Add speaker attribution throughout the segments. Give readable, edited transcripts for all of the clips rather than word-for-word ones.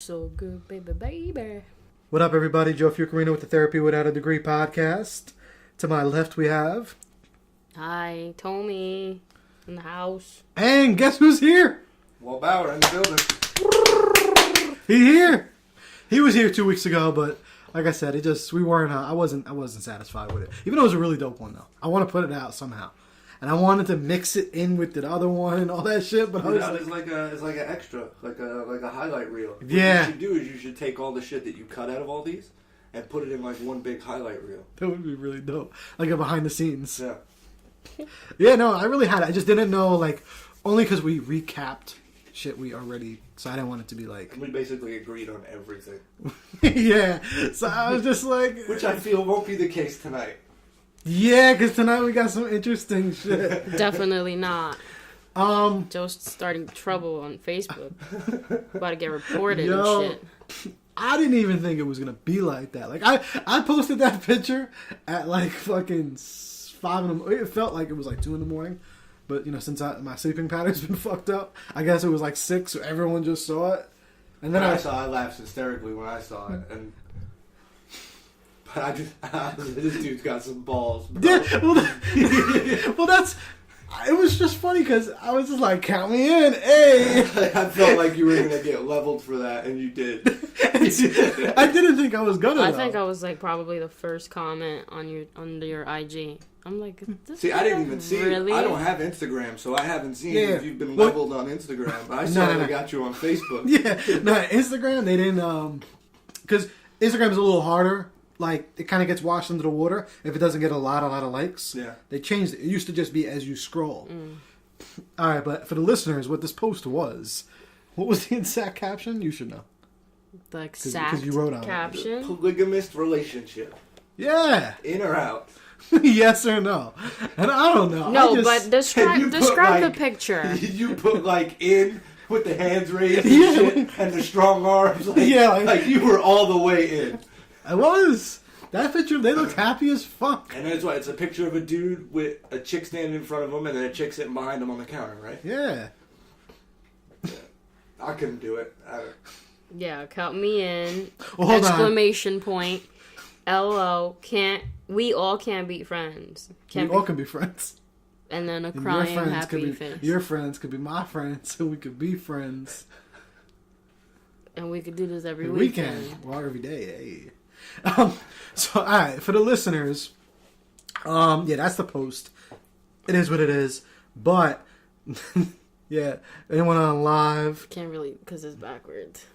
Speaker 1: So good, baby.
Speaker 2: What up, everybody? Joe Fucarino with the Therapy Without a Degree podcast. To my left, we have...
Speaker 1: Hi, Tommy in the house.
Speaker 2: And guess who's here?
Speaker 3: Walt Bauer in the building.
Speaker 2: He's here. He was here 2 weeks ago, but like I said, I wasn't satisfied with it. Even though it was a really dope one, though. I want to put it out somehow. And I wanted to mix it in with the other one and all that shit, but
Speaker 3: It's like an extra, like a highlight reel.
Speaker 2: Yeah.
Speaker 3: What you should do is you should take all the shit that you cut out of all these and put it in like one big highlight reel.
Speaker 2: that would be really dope. Like a behind the scenes.
Speaker 3: Yeah.
Speaker 2: Yeah, no, I really had it. I just didn't know, like, only because we recapped shit we already, so I didn't want it to be like...
Speaker 3: We basically agreed on everything.
Speaker 2: Yeah, so I was just like...
Speaker 3: Which I feel won't be the case tonight.
Speaker 2: Yeah, because tonight we got some interesting shit.
Speaker 1: Definitely not. Joe's starting trouble on Facebook. About to get reported and shit.
Speaker 2: I didn't even think it was gonna be like that. Like I posted that picture at like fucking 5 in the morning. It felt like it was like 2 in the morning, but you know, since my sleeping pattern's been fucked up, I guess it was like 6, so everyone just saw it. And then
Speaker 3: I laughed hysterically when I saw it, and but this dude's got some balls, bro.
Speaker 2: Yeah, well, that's. It was just funny because I was just like, count me in, hey.
Speaker 3: I felt like you were gonna get leveled for that, and you did.
Speaker 2: I didn't think I was gonna.
Speaker 1: I think I was like probably the first comment under your IG. I'm like,
Speaker 3: see, I didn't even see
Speaker 1: really?
Speaker 3: it. I don't have Instagram, so I haven't seen if you've been
Speaker 2: Well,
Speaker 3: leveled on Instagram. But I saw they got you on Facebook.
Speaker 2: Yeah, no, Instagram, they didn't, because Instagram's a little harder. Like, it kind of gets washed into the water if it doesn't get a lot of likes.
Speaker 3: Yeah.
Speaker 2: They changed it. It used to just be as you scroll. All right, but for the listeners, what this post was, what was the exact caption? You should know.
Speaker 1: The exact
Speaker 2: you wrote on
Speaker 1: caption.
Speaker 3: Polygamist relationship.
Speaker 2: Yeah.
Speaker 3: In or out?
Speaker 2: Yes or no? And I don't know.
Speaker 1: No, but describe the picture.
Speaker 3: You put like in with the hands raised and shit and the strong arms. Like, like you were all the way in.
Speaker 2: I was. That picture, they looked happy as fuck.
Speaker 3: And that's why it's a picture of a dude with a chick standing in front of him and then a chick sitting behind him on the counter, right?
Speaker 2: Yeah.
Speaker 3: I couldn't do it.
Speaker 1: Yeah, count me in.
Speaker 2: Well, hold
Speaker 1: Exclamation point. LO, we all can't be friends.
Speaker 2: We all can be friends.
Speaker 1: And then a crying happy face.
Speaker 2: Your friends could be my friends, and we could be friends.
Speaker 1: And we could do this every
Speaker 2: weekend. Well, every day, hey. So, alright, for the listeners, yeah, that's the post. It is what it is. But, yeah, anyone on live?
Speaker 1: Can't really, because it's backwards.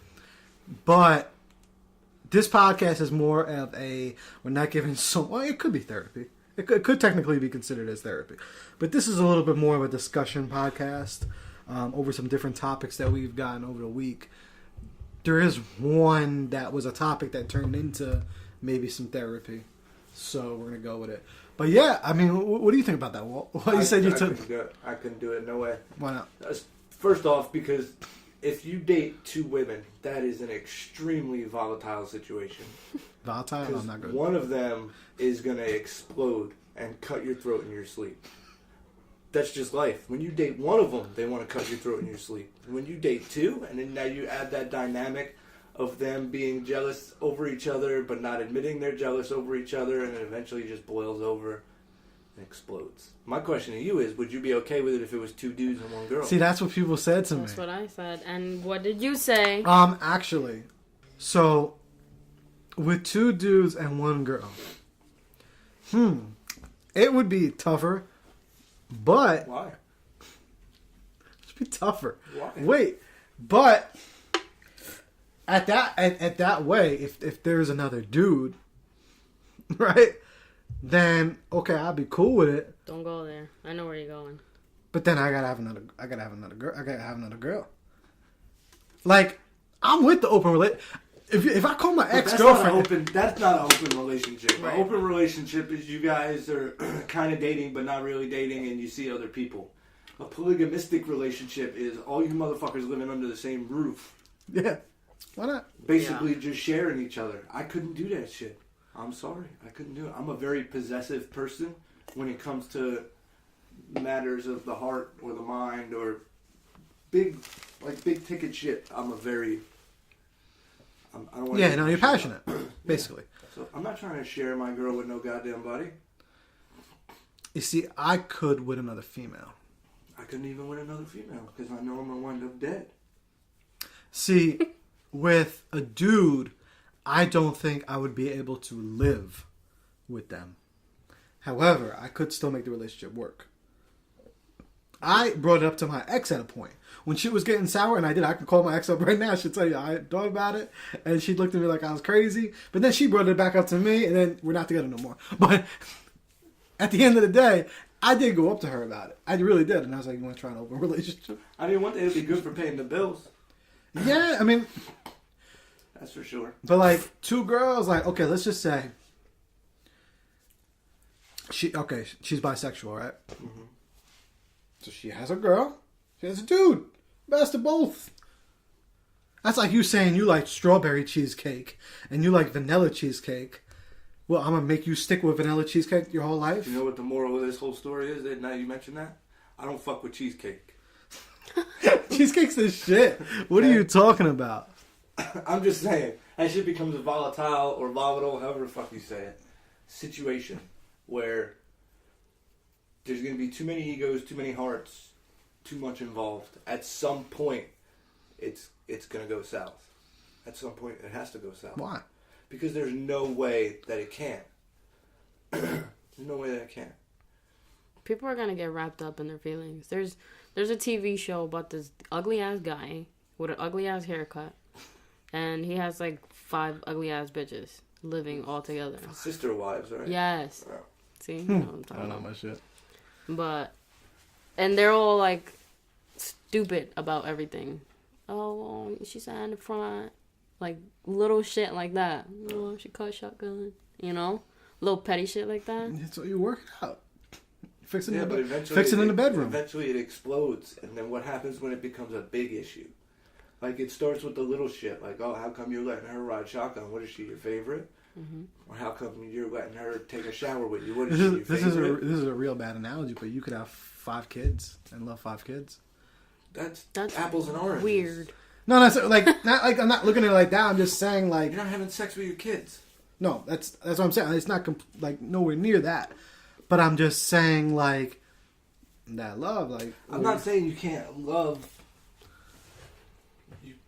Speaker 2: But, this podcast is more of we're not giving well, it could be therapy. It could technically be considered as therapy. But this is a little bit more of a discussion podcast over some different topics that we've gotten over the week. There is one that was a topic that turned into maybe some therapy. So we're going to go with it. But yeah, I mean, what do you think about that, Walt? You said you took...
Speaker 3: I couldn't do it. No way.
Speaker 2: Why not?
Speaker 3: First off, because if you date 2 women, that is an extremely volatile situation.
Speaker 2: Volatile? I'm not good.
Speaker 3: One of them is going to explode and cut your throat in your sleep. That's just life. When you date one of them, they want to cut your throat in your sleep. When you date 2, and then now you add that dynamic of them being jealous over each other, but not admitting they're jealous over each other, and then eventually just boils over and explodes. My question to you is, would you be okay with it if it was 2 dudes and 1 girl?
Speaker 2: See, that's what people said to me.
Speaker 1: That's what I said. And what did you say?
Speaker 2: Actually, so with 2 dudes and 1 girl, it would be tougher. But
Speaker 3: why?
Speaker 2: It'd be tougher.
Speaker 3: Why?
Speaker 2: Wait, but at that way, if there's another dude, right? Then okay, I'll be cool with it.
Speaker 1: Don't go there. I know where you're going. But
Speaker 2: then I gotta have another girl. I gotta have another girl. Like I'm with the open relationship. If I call my ex-girlfriend...
Speaker 3: That's not an open relationship.
Speaker 1: Right.
Speaker 3: An open relationship is you guys are kind of dating, but not really dating, and you see other people. A polygamistic relationship is all you motherfuckers living under the same roof.
Speaker 2: Yeah. Why not?
Speaker 3: Basically just sharing each other. I couldn't do that shit. I'm sorry. I couldn't do it. I'm a very possessive person when it comes to matters of the heart or the mind or big ticket shit. I'm a very I don't want
Speaker 2: Yeah, no, you're passionate, basically.
Speaker 3: So I'm not trying to share my girl with no goddamn body.
Speaker 2: You see, I could with another female.
Speaker 3: I couldn't even with another female because I know I'm going to wind up dead.
Speaker 2: See, with a dude, I don't think I would be able to live with them. However, I could still make the relationship work. I brought it up to my ex at a point. When shit was getting sour, and I could call my ex up right now. She'd tell you I thought about it, and she looked at me like I was crazy. But then she brought it back up to me, and then we're not together no more. But at the end of the day, I did go up to her about it. I really did, and I was like, "You want to try an open relationship?"
Speaker 3: I mean, one day it'd be good for paying the bills.
Speaker 2: Yeah, I mean,
Speaker 3: that's for sure.
Speaker 2: But like two girls, like okay, let's just say she's bisexual, right? Mm-hmm. So she has a girl, she has a dude. Best of both. That's like you saying you like strawberry cheesecake and you like vanilla cheesecake. Well, I'm gonna make you stick with vanilla cheesecake your whole life.
Speaker 3: You know what the moral of this whole story is? Now you mention that, I don't fuck with cheesecake.
Speaker 2: Cheesecake's the shit. What are you talking about?
Speaker 3: I'm just saying that shit becomes a volatile or volatile, however the fuck you say it, situation where there's gonna be too many egos, too many hearts, too much involved. At some point, it's gonna go south. At some point, it has to go south.
Speaker 2: Why?
Speaker 3: Because there's no way that it can't. There's no way that it can't.
Speaker 1: People are gonna get wrapped up in their feelings. There's a TV show about this ugly ass guy with an ugly ass haircut, and he has like 5 ugly ass bitches living all together.
Speaker 3: Sister wives, right?
Speaker 1: Yes.
Speaker 3: Oh.
Speaker 1: See, you know what I'm
Speaker 2: I
Speaker 1: talking
Speaker 2: don't know
Speaker 1: about.
Speaker 2: my shit.
Speaker 1: And they're all like stupid about everything. Oh, she sat in the front, like little shit like that. Oh, she cut shotgun, little petty shit like that.
Speaker 2: So you work it out. Fix it,
Speaker 3: in
Speaker 2: the bedroom.
Speaker 3: Eventually it explodes, and then what happens when it becomes a big issue? Like it starts with the little shit, like how come you're letting her ride shotgun? What is she, your favorite? Mm-hmm. Or how come you're letting her take a shower with you? What is she, your favorite?
Speaker 2: This is a real bad analogy, but you could have 5 kids and love 5 kids.
Speaker 3: That's apples and oranges.
Speaker 1: Weird.
Speaker 2: No, not like I'm not looking at it like that. I'm just saying like
Speaker 3: you're not having sex with your kids.
Speaker 2: No, that's what I'm saying. It's not like nowhere near that. But I'm just saying like that love. Like
Speaker 3: I'm not saying you can't love.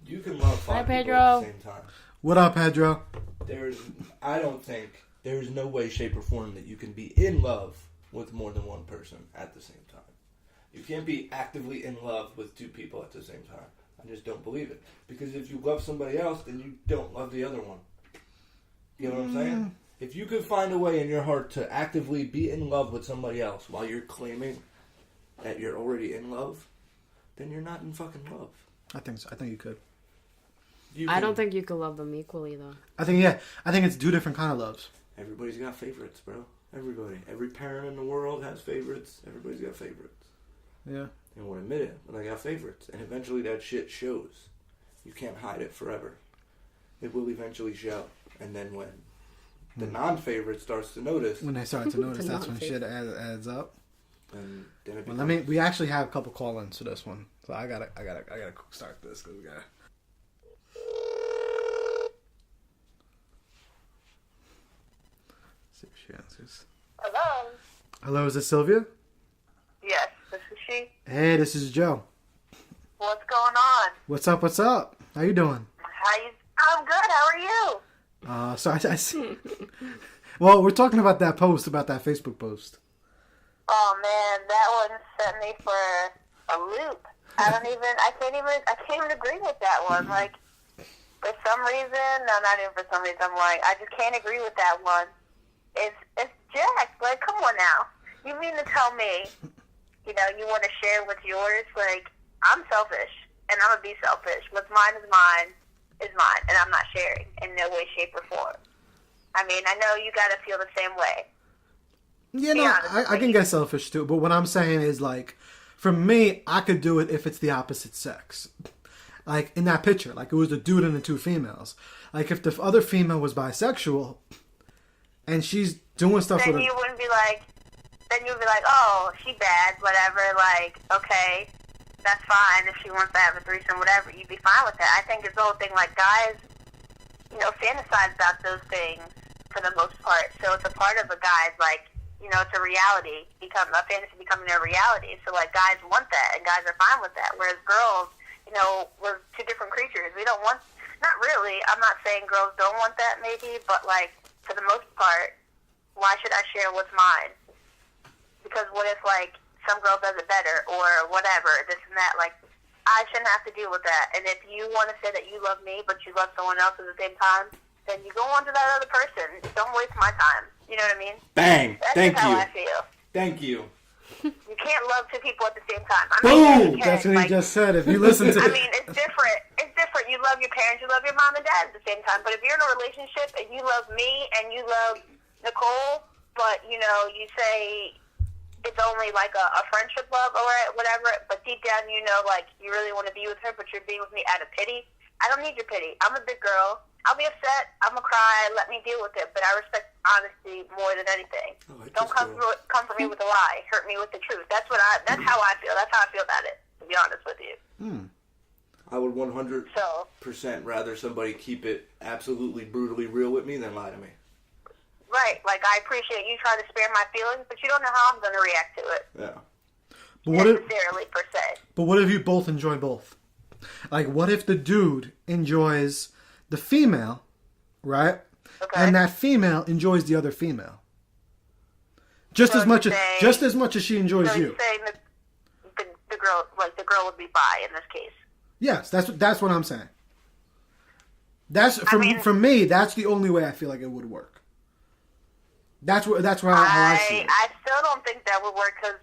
Speaker 3: You can love 5 people
Speaker 1: Pedro.
Speaker 3: at the same time.
Speaker 2: What up, Pedro?
Speaker 3: I don't think there's no way, shape, or form that you can be in love with more than one person at the same time. You can't be actively in love with 2 people at the same time. I just don't believe it. Because if you love somebody else, then you don't love the other one. You know what I'm saying? If you could find a way in your heart to actively be in love with somebody else while you're claiming that you're already in love, then you're not in fucking love.
Speaker 2: I think so. I think you could.
Speaker 1: I don't think you could love them equally, though.
Speaker 2: I think it's 2 different kind of loves.
Speaker 3: Everybody's got favorites, bro. Everybody. Every parent in the world has favorites. Everybody's got favorites.
Speaker 2: Yeah.
Speaker 3: They won't admit it, but they got favorites. And eventually that shit shows. You can't hide it forever. It will eventually show. And then when the non-favorite starts to notice...
Speaker 2: When they start to notice, that's when shit adds up.
Speaker 3: And then it
Speaker 2: becomes... we actually have a couple call-ins for this one. So I gotta start this because we gotta... See if she answers.
Speaker 4: Hello?
Speaker 2: Hello, is this Sylvia?
Speaker 4: Yes, this is she.
Speaker 2: Hey, this is Joe.
Speaker 4: What's going on?
Speaker 2: What's up? How you doing?
Speaker 4: I'm good. How are you?
Speaker 2: So I see. Well, we're talking about that Facebook post.
Speaker 4: Oh man, that one sent me for a loop. I can't even agree with that one. Like, for some reason, no, not even for some reason, I'm like, I just can't agree with that one. It's jacked. Like, come on now. You mean to tell me, you want to share what's yours? Like, I'm selfish, and I'm going to be selfish. What's mine, and I'm not sharing in no way, shape, or form. I mean, I know you got to feel the same way.
Speaker 2: Yeah, no, I can get selfish too, but what I'm saying is, like, for me, I could do it if it's the opposite sex. Like, in that picture, like, it was a dude and the 2 females. Like, if the other female was bisexual, and she's doing stuff
Speaker 4: then
Speaker 2: with
Speaker 4: you wouldn't be like, oh, she bad, whatever, like, okay, that's fine if she wants to have a threesome, whatever, you'd be fine with that. I think it's the whole thing, like, guys, fantasize about those things for the most part. So it's a part of a guy's, like, it's a reality, a fantasy becoming a reality. So, like, guys want that, and guys are fine with that. Whereas girls, we're two different creatures. We don't want, not really, I'm not saying girls don't want that maybe, but, like, for the most part, why should I share what's mine? Because what if, like, some girl does it better or whatever, this and that, like, I shouldn't have to deal with that. And if you want to say that you love me, but you love someone else at the same time, then you go on to that other person. Don't waste my time. You know what I mean?
Speaker 3: Bang.
Speaker 4: That's
Speaker 3: Thank
Speaker 4: just
Speaker 3: you.
Speaker 4: how I feel.
Speaker 3: Thank you.
Speaker 4: You can't love two people at the same time. I
Speaker 2: Boom!
Speaker 4: mean, you can,
Speaker 2: That's what
Speaker 4: like,
Speaker 2: he just said. If you listen to
Speaker 4: I mean, it's different. It's different. You love your parents, you love your mom and dad at the same time. But if you're in a relationship and you love me and you love Nicole, but, you say it's only like a friendship love or whatever, but deep down like you really want to be with her, but you're being with me out of pity. I don't need your pity. I'm a big girl. I'll be upset. I'm going to cry. Let me deal with it. But I respect honesty more than anything. Don't come for me with a lie. Hurt me with the truth. That's how I feel. That's how I feel about it, to be honest with you.
Speaker 3: I would 100% rather somebody keep it absolutely brutally real with me than lie to me.
Speaker 4: Right. Like, I appreciate you trying to spare my feelings, but you don't know how I'm going to react to it.
Speaker 3: Yeah.
Speaker 4: Necessarily, per se.
Speaker 2: But what if you both enjoy both? Like, what if the dude enjoys the female, right?
Speaker 4: Okay.
Speaker 2: And that female enjoys the other female. Just
Speaker 4: So
Speaker 2: as much
Speaker 4: you're
Speaker 2: as she enjoys
Speaker 4: So
Speaker 2: you.
Speaker 4: you're saying that the girl would be bi in this case.
Speaker 2: Yes, that's what I'm saying. That's for me. That's the only way I feel like it would work. That's how I see it.
Speaker 4: I still don't think that would work because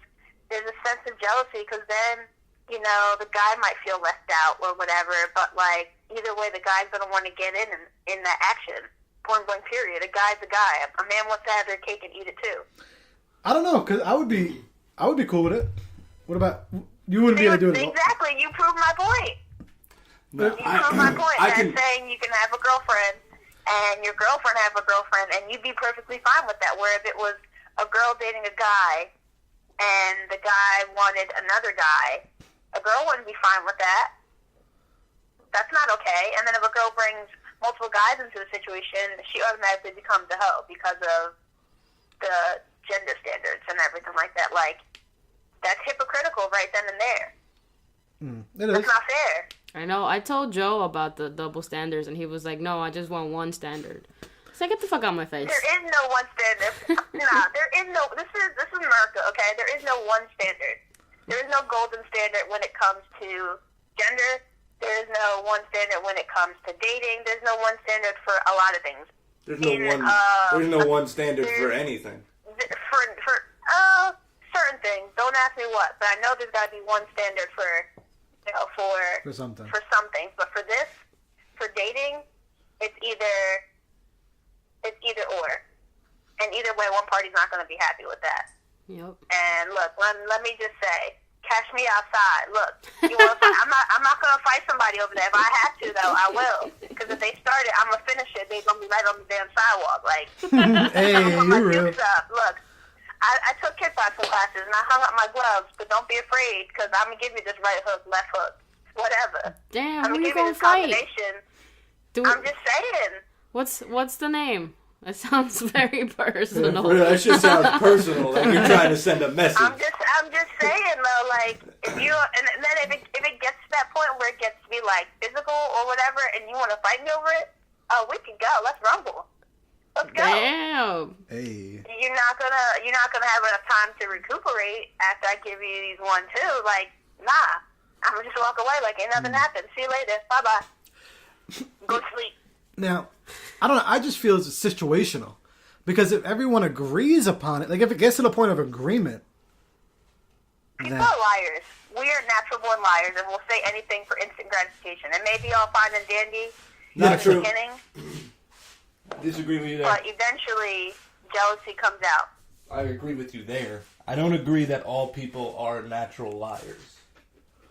Speaker 4: there's a sense of jealousy. Because then the guy might feel left out or whatever. But like either way, the guy's gonna want to get in that action. Point blank. Period. A guy's a guy. A man wants to have their cake and eat it too.
Speaker 2: I don't know, because I would be cool with it. What about you? Wouldn't be able to do it.
Speaker 4: Exactly. You proved my point.
Speaker 3: No,
Speaker 4: You proved my point. Saying you can have a girlfriend and your girlfriend have a girlfriend and you'd be perfectly fine with that. Where if it was a girl dating a guy and the guy wanted another guy, a girl wouldn't be fine with that. That's not okay. And then if a girl brings multiple guys into the situation, she automatically becomes a hoe because of the gender standards and everything like that. Like, that's hypocritical right then and there. That's not fair.
Speaker 1: I know. I told Joe about the double standards, and he was like, "No, I just want one standard." So get the fuck out of my face.
Speaker 4: There is no one standard. Nah, there is no. This is America, okay? There is no one standard. There is no golden standard when it comes to gender. There is no one standard when it comes to dating. There's no one standard for a lot of things.
Speaker 3: There's no one standard for anything.
Speaker 4: For certain things. Don't ask me what, but I know there's got to be one standard for something. For some things, but for this, for dating, it's either or, and either way, one party's not going to be happy with that.
Speaker 1: Yep.
Speaker 4: And look, let me just say, catch me outside. Look, you want to fight? I'm not going to fight somebody over there. If I have to, though, I will. Because if they start it, I'm gonna finish it. They're gonna be right on the damn sidewalk. Like,
Speaker 2: hey, you real?
Speaker 4: Look. I took kickboxing classes and I hung up my gloves, but don't be afraid because I'm going to give you this right hook, left hook, whatever.
Speaker 1: Damn,
Speaker 4: I'm
Speaker 1: who you
Speaker 4: going to give you
Speaker 1: gonna
Speaker 4: this
Speaker 1: fight?
Speaker 4: combination. I'm just saying.
Speaker 1: What's the name? It sounds very personal.
Speaker 3: That shit sounds personal. Like you're trying to send a message.
Speaker 4: I'm just saying though, like if you and then if it gets to that point where it gets to be like physical or whatever, and you want to fight me over it, we can go. Let's rumble. Let's go.
Speaker 1: Damn.
Speaker 2: Hey.
Speaker 4: You're not gonna have enough time to recuperate after I give you these 1, 2. Like, nah. I'm gonna just walk away like ain't nothing happened. See you later. Bye bye. Go sleep.
Speaker 2: Now, I don't know. I just feel it's situational because if everyone agrees upon it, like if it gets to the point of agreement,
Speaker 4: people are liars. We are natural born liars, and we'll say anything for instant gratification. It may be all fine and dandy
Speaker 3: Not
Speaker 4: in the
Speaker 3: true.
Speaker 4: beginning.
Speaker 3: Disagree with you there.
Speaker 4: But eventually, jealousy comes out.
Speaker 3: I agree with you there. I don't agree that all people are natural liars.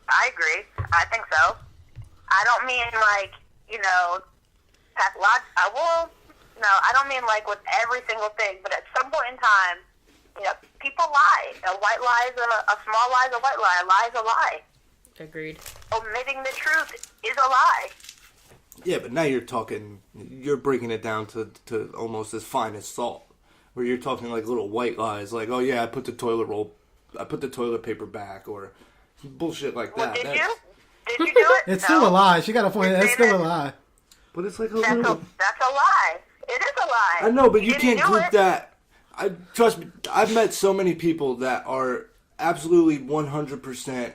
Speaker 4: I agree. I think so. I don't mean like, pathological. I don't mean like with every single thing, but at some point in time, people lie. A white lie is a small lie is a white lie. A lie is a lie.
Speaker 1: Agreed.
Speaker 4: Omitting the truth is a lie.
Speaker 3: Yeah, but now you're breaking it down to almost as fine as salt. Where you're talking like little white lies, like, oh yeah, I put the toilet paper back, or bullshit like that.
Speaker 4: Well, did you do it?
Speaker 2: It's still a lie. She got a point. It's still a lie.
Speaker 3: But it's like
Speaker 4: That's a lie. It is a lie.
Speaker 3: I know, but you can't
Speaker 4: do
Speaker 3: group
Speaker 4: it.
Speaker 3: that. Trust me, I've met so many people that are absolutely 100%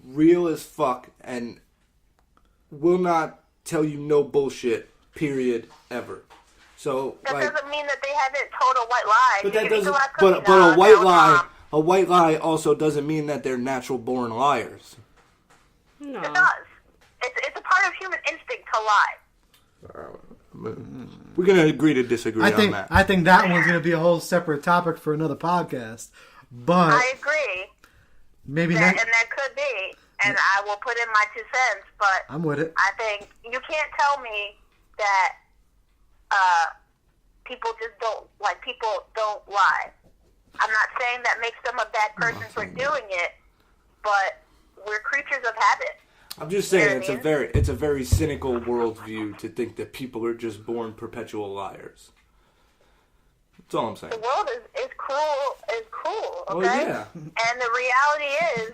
Speaker 3: real as fuck and will not tell you no bullshit, period, ever. So,
Speaker 4: That
Speaker 3: like,
Speaker 4: doesn't mean that they haven't told a white lie.
Speaker 3: but
Speaker 4: You
Speaker 3: that
Speaker 4: can
Speaker 3: doesn't.
Speaker 4: go ask
Speaker 3: But
Speaker 4: them,
Speaker 3: a white lie,
Speaker 4: Tom.
Speaker 3: a white lie also doesn't mean that they're natural born liars.
Speaker 1: No.
Speaker 4: It does. It's a part of human instinct to lie.
Speaker 3: We're gonna agree to disagree on that.
Speaker 2: I think that one's gonna be a whole separate topic for another podcast. But
Speaker 4: I agree.
Speaker 2: maybe
Speaker 4: And
Speaker 2: next.
Speaker 4: that could be. And I will put in my 2 cents, but
Speaker 2: I'm with it.
Speaker 4: I think you can't tell me that people don't lie. I'm not saying that makes them a bad person for doing it, but we're creatures of habit.
Speaker 3: I'm just saying
Speaker 4: You know what I mean?
Speaker 3: it's a very cynical worldview to think that people are just born perpetual liars. That's all I'm saying.
Speaker 4: The world is cruel, okay?
Speaker 3: Oh, yeah.
Speaker 4: And the reality is,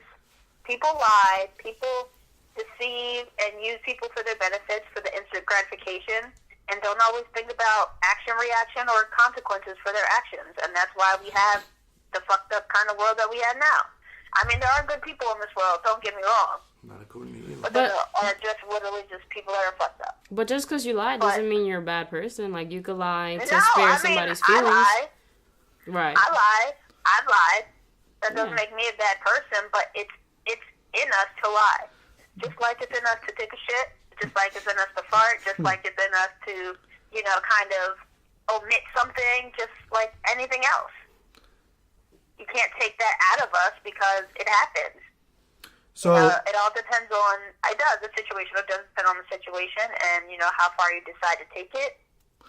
Speaker 4: people lie, people deceive and use people for their benefits, for the instant gratification, and don't always think about action, reaction, or consequences for their actions. And that's why we have the fucked up kind of world that we have now. I mean, there are good people in this world, don't get me wrong.
Speaker 3: Not according to you.
Speaker 4: But there are just literally just people that are fucked up.
Speaker 1: But just because you lie doesn't mean you're a bad person. Like, you could lie to
Speaker 4: No,
Speaker 1: spare
Speaker 4: I mean,
Speaker 1: somebody's
Speaker 4: I
Speaker 1: feelings.
Speaker 4: lie.
Speaker 1: Right.
Speaker 4: I lie. I've lied. That doesn't
Speaker 1: Yeah.
Speaker 4: make me a bad person, but it's in us to lie. Just like it's in us to take a shit, just like it's in us to fart, just like it's in us to, kind of omit something, just like anything else. You can't take that out of us because it happens.
Speaker 2: So
Speaker 4: It all depends on, it does, the situation. It does depend on the situation and, how far you decide to take it.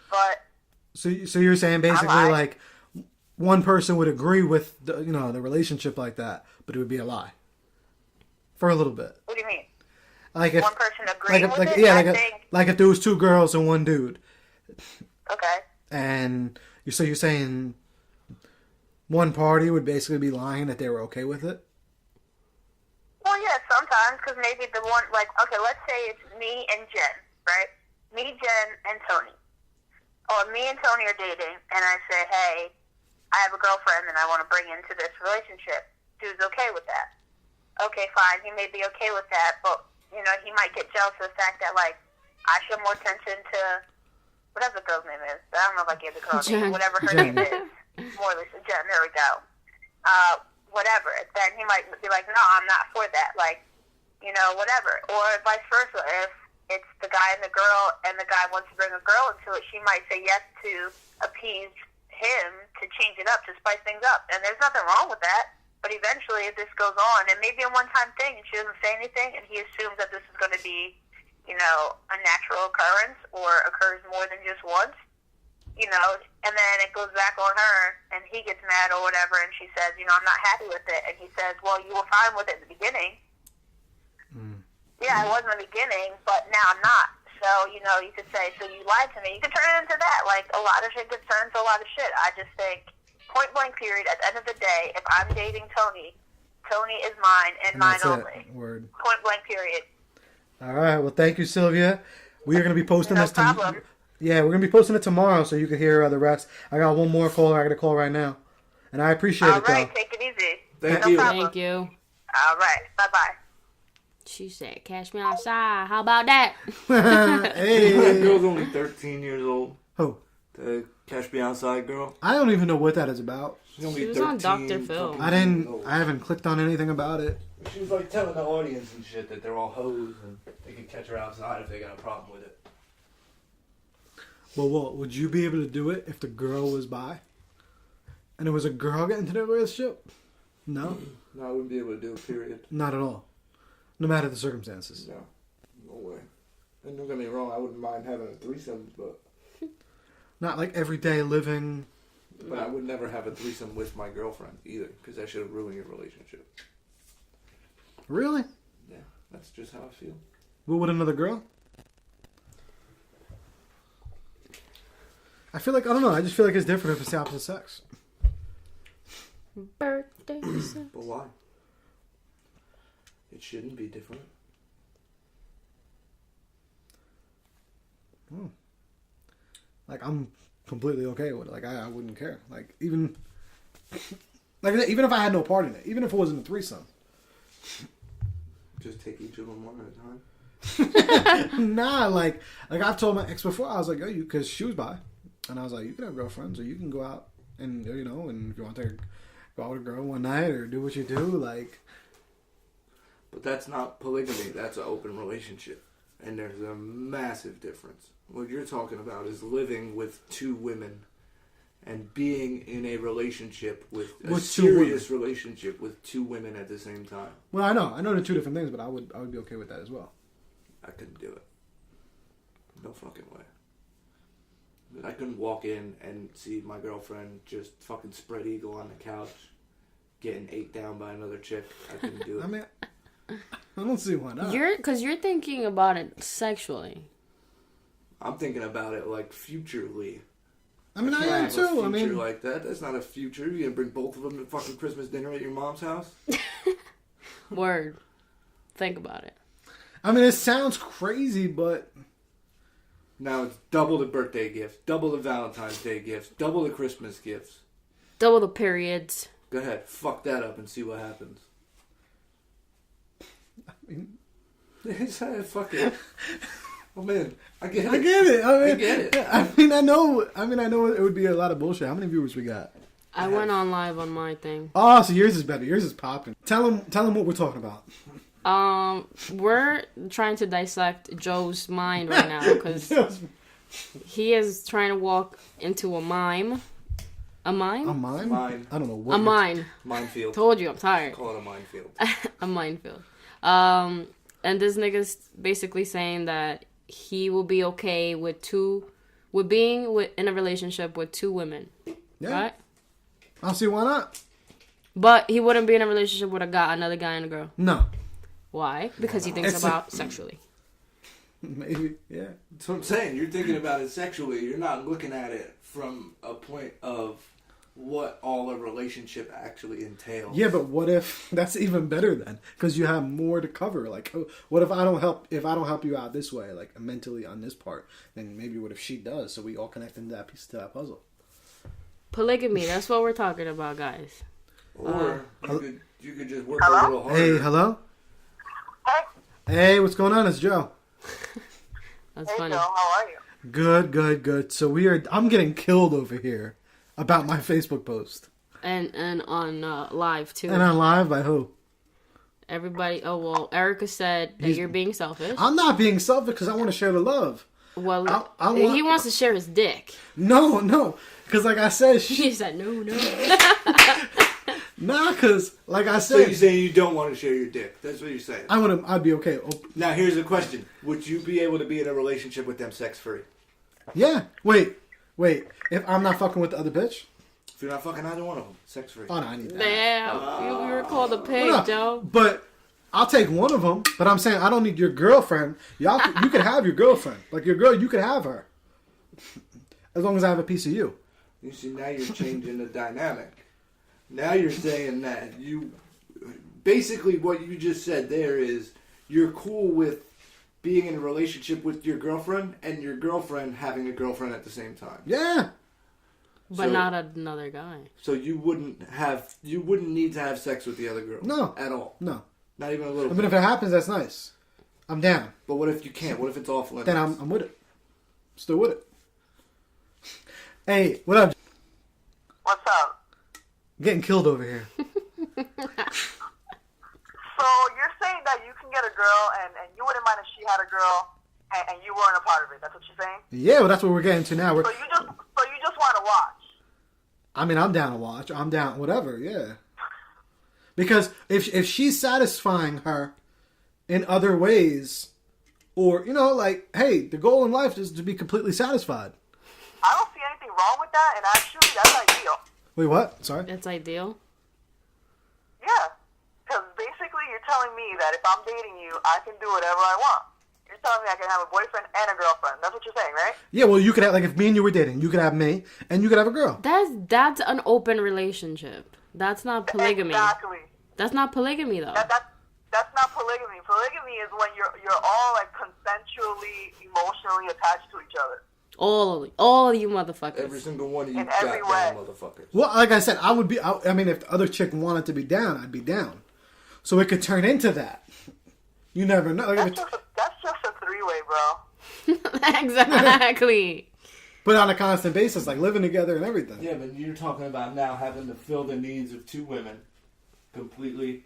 Speaker 4: But
Speaker 2: so you're saying basically
Speaker 4: lie.
Speaker 2: like one person would agree with the relationship like that, but it would be a lie for a little bit.
Speaker 4: what do you mean?
Speaker 2: Like if
Speaker 4: One person agreeing with it?
Speaker 2: yeah,
Speaker 4: I
Speaker 2: like
Speaker 4: think,
Speaker 2: like if there was 2 girls and 1 dude,
Speaker 4: okay.
Speaker 2: and you're saying one party would basically be lying that they were okay with it.
Speaker 4: Well, yeah, sometimes, because maybe the one, okay, let's say it's me and Jen, right? Me, Jen, and Tony. Or me and Tony are dating, and I say, hey, I have a girlfriend and I want to bring into this relationship. Dude's okay with that. Okay, fine, he may be okay with that, but, he might get jealous of the fact that, I show more attention to whatever the girl's name is. I don't know if I gave the girl name, whatever her
Speaker 2: Jen.
Speaker 4: name is. More or less, Jen, there we go. Whatever. Then he might be like, no, I'm not for that. Whatever. Or vice versa. If it's the guy and the girl, and the guy wants to bring a girl into it, she might say yes to appease him, to change it up, to spice things up. And there's nothing wrong with that. But eventually, if this goes on, and maybe a one-time thing, and she doesn't say anything, and he assumes that this is going to be, a natural occurrence, or occurs more than just once, and then it goes back on her, and he gets mad or whatever, and she says, I'm not happy with it, and he says, well, you were fine with it in the beginning. Yeah, I was in the beginning, but now I'm not. So, you could say, so you lied to me. You could turn it into that. Like, a lot of shit gets turned into a lot of shit. I just think, point blank period, at the end of the day, if I'm dating Tony, Tony is mine and mine
Speaker 2: that's
Speaker 4: only.
Speaker 2: it. Word.
Speaker 4: Point blank period.
Speaker 2: All right. Well, thank you, Sylvia. We are going to be posting
Speaker 4: No
Speaker 2: this.
Speaker 4: problem.
Speaker 2: Yeah, we're going to be posting it tomorrow, so you can hear the rest. I got one more caller I got to call right now, and I appreciate
Speaker 4: All
Speaker 2: it
Speaker 4: right,
Speaker 2: though.
Speaker 4: take it easy.
Speaker 3: Thank
Speaker 4: No
Speaker 3: you.
Speaker 4: problem.
Speaker 1: Thank you.
Speaker 4: All right, bye-bye.
Speaker 1: She said, "Catch me outside." How about that?
Speaker 3: That
Speaker 2: Hey.
Speaker 3: girl's only 13 years old.
Speaker 2: Oh,
Speaker 3: The Cash Me Outside girl.
Speaker 2: I don't even know what that is about.
Speaker 3: She's only
Speaker 1: She was on
Speaker 3: 13,
Speaker 1: Dr. Phil.
Speaker 3: fucking
Speaker 2: I haven't clicked on anything about it.
Speaker 3: She was like telling the audience and shit that they're all hoes and they could catch her outside if they got a problem with it.
Speaker 2: Well, would you be able to do it if the girl was bi? And it was a girl getting into the relationship? No,
Speaker 3: No, I wouldn't be able to do it, period.
Speaker 2: not at all. No matter the circumstances.
Speaker 3: No. No way. And don't get me wrong, I wouldn't mind having a threesome, but
Speaker 2: Not like everyday living.
Speaker 3: I would never have a threesome with my girlfriend either, because that should ruin your relationship.
Speaker 2: Really?
Speaker 3: Yeah, that's just how I feel.
Speaker 2: What with another girl? I feel like, I don't know, I just feel like it's different if it's the opposite sex.
Speaker 1: Birthday sex.
Speaker 3: But why? It shouldn't be different.
Speaker 2: Like, I'm completely okay with it. Like, I wouldn't care. Like, even even if I had no part in it. Even if it wasn't a threesome.
Speaker 3: Just take each of them one at a time.
Speaker 2: Nah, like I've told my ex before, I was like, yo, because she was bi. And I was like, you can have girlfriends, or you can go out and, you know, and if you want to go out with a girl one night or do what you do, like.
Speaker 3: But that's not polygamy. That's an open relationship. And there's a massive difference. What you're talking about is living with two women and being in a relationship with a serious relationship with two women at the same time.
Speaker 2: Well, I know they're two different things, but I would be okay with that as well.
Speaker 3: I couldn't do it. No fucking way. I couldn't walk in and see my girlfriend just fucking spread eagle on the couch, getting ate down by another chick. I couldn't do it.
Speaker 2: I mean, I don't see why not.
Speaker 1: Because you're thinking about it sexually.
Speaker 3: I'm thinking about it like futurely.
Speaker 2: I mean, I am
Speaker 3: have
Speaker 2: too.
Speaker 3: A future
Speaker 2: I mean,
Speaker 3: like that. That's not a future. You gonna bring both of them to fucking Christmas dinner at your mom's house?
Speaker 1: Word. Think about it.
Speaker 2: I mean, it sounds crazy, but
Speaker 3: Now it's double the birthday gift, double the Valentine's Day gifts, double the Christmas gifts.
Speaker 1: Double the periods.
Speaker 3: Go ahead, fuck that up and see what happens.
Speaker 2: I mean,
Speaker 3: fuck it. Oh man, I get it.
Speaker 2: I get it.
Speaker 3: I get it.
Speaker 2: I know it would be a lot of bullshit. How many viewers we got?
Speaker 1: I went on live on my thing.
Speaker 2: Oh, so yours is better. Yours is popping. Tell them what we're talking about.
Speaker 1: We're trying to dissect Joe's mind right now because he is trying to walk into a mime. A mime?
Speaker 2: A mime?
Speaker 3: Mine.
Speaker 2: I don't know what.
Speaker 1: A mine.
Speaker 3: Minefield.
Speaker 1: Told you, I'm tired.
Speaker 3: Call it a minefield.
Speaker 1: A minefield. And this nigga's basically saying that he will be okay with being in a relationship with two women.
Speaker 2: Yeah.
Speaker 1: Right?
Speaker 2: I don't see why not.
Speaker 1: But he wouldn't be in a relationship with another guy and a girl.
Speaker 2: No.
Speaker 1: Why? Because he thinks about sexually.
Speaker 2: Maybe, yeah.
Speaker 3: That's what I'm saying. You're thinking about it sexually. You're not looking at it from a point of what all a relationship actually entails.
Speaker 2: Yeah, but what if that's even better then? Because you have more to cover. Like, what if I don't help you out this way, like mentally on this part? Then maybe what if she does? So we all connect into that piece to that puzzle.
Speaker 1: Polygamy. That's what we're talking about, guys.
Speaker 3: Or you could just work
Speaker 4: Hello?
Speaker 3: a little harder.
Speaker 2: Hey, hello. Hey, what's going on? It's Joe.
Speaker 1: That's
Speaker 4: Hey,
Speaker 1: funny.
Speaker 4: Joe, how are you?
Speaker 2: Good. So I'm getting killed over here about my Facebook post.
Speaker 1: And on live too.
Speaker 2: And on live by who?
Speaker 1: Everybody. Oh well, Erica said that you're being selfish.
Speaker 2: I'm not being selfish because I want to share the love.
Speaker 1: Well,
Speaker 2: I
Speaker 1: he wants to share his dick.
Speaker 2: No. Because like I said,
Speaker 1: He said no.
Speaker 2: nah, because like I
Speaker 3: So
Speaker 2: said,
Speaker 3: you're saying you don't want to share your dick. That's what you're saying.
Speaker 2: I'd be okay. Oh,
Speaker 3: Now here's a question. Would you be able to be in a relationship with them sex-free?
Speaker 2: yeah. Wait. If I'm not fucking with the other bitch?
Speaker 3: If you're not fucking either one of them, sex-free.
Speaker 2: Oh, no, I need that.
Speaker 1: Damn, you were called a pig,
Speaker 2: No,
Speaker 1: Joe.
Speaker 2: But I'll take one of them. But I'm saying I don't need your girlfriend. You could have your girlfriend. Like your girl, you could have her. As long as I have a piece of you.
Speaker 3: You see, now you're changing the dynamic. Now you're saying that you... Basically, what you just said there is you're cool with being in a relationship with your girlfriend and your girlfriend having a girlfriend at the same time.
Speaker 2: Yeah.
Speaker 1: But
Speaker 3: So-
Speaker 1: not another guy.
Speaker 3: So you wouldn't need to have sex with the other girl.
Speaker 2: No.
Speaker 3: At all.
Speaker 2: No.
Speaker 3: Not even a little
Speaker 2: I mean, if it happens, that's nice. I'm down.
Speaker 3: But what if you can't? What if it's off limits?
Speaker 2: Then I'm with it. Still with it. Hey, what up?
Speaker 4: What's up?
Speaker 2: Getting killed over here.
Speaker 4: So you're saying that you can get a girl and you wouldn't mind if she had a girl and you weren't a part of it. That's what you're saying?
Speaker 2: Yeah, well, that's what we're getting to now.
Speaker 4: So you just want to watch.
Speaker 2: I mean, I'm down to watch. I'm down, whatever, yeah. Because if she's satisfying her in other ways, or, you know, like, hey, the goal in life is to be completely satisfied.
Speaker 4: I don't see anything wrong with that, and actually, that's ideal.
Speaker 2: Wait, what? Sorry?
Speaker 1: It's ideal.
Speaker 4: Yeah. Because basically, you're telling me that if I'm dating you, I can do whatever I want. You're telling me I can have a boyfriend and a girlfriend. That's what you're saying, right?
Speaker 2: Yeah, well, you could have, like, if me and you were dating, you could have me, and you could have a girl.
Speaker 1: That's an open relationship. That's not polygamy.
Speaker 4: Exactly.
Speaker 1: That's not polygamy, though.
Speaker 4: That's not polygamy. Polygamy is when you're all like consensually, emotionally attached to each other.
Speaker 1: All you motherfuckers.
Speaker 3: Every single one of you
Speaker 4: In every
Speaker 3: goddamn
Speaker 4: way.
Speaker 3: motherfuckers.
Speaker 2: Well, like I said, I would be, I mean, if the other chick wanted to be down, I'd be down. So it could turn into that. You never know. Like,
Speaker 4: That's just a three-way, bro.
Speaker 1: Exactly.
Speaker 2: but on a constant basis, like living together and everything.
Speaker 3: Yeah, but you're talking about now having to fill the needs of two women completely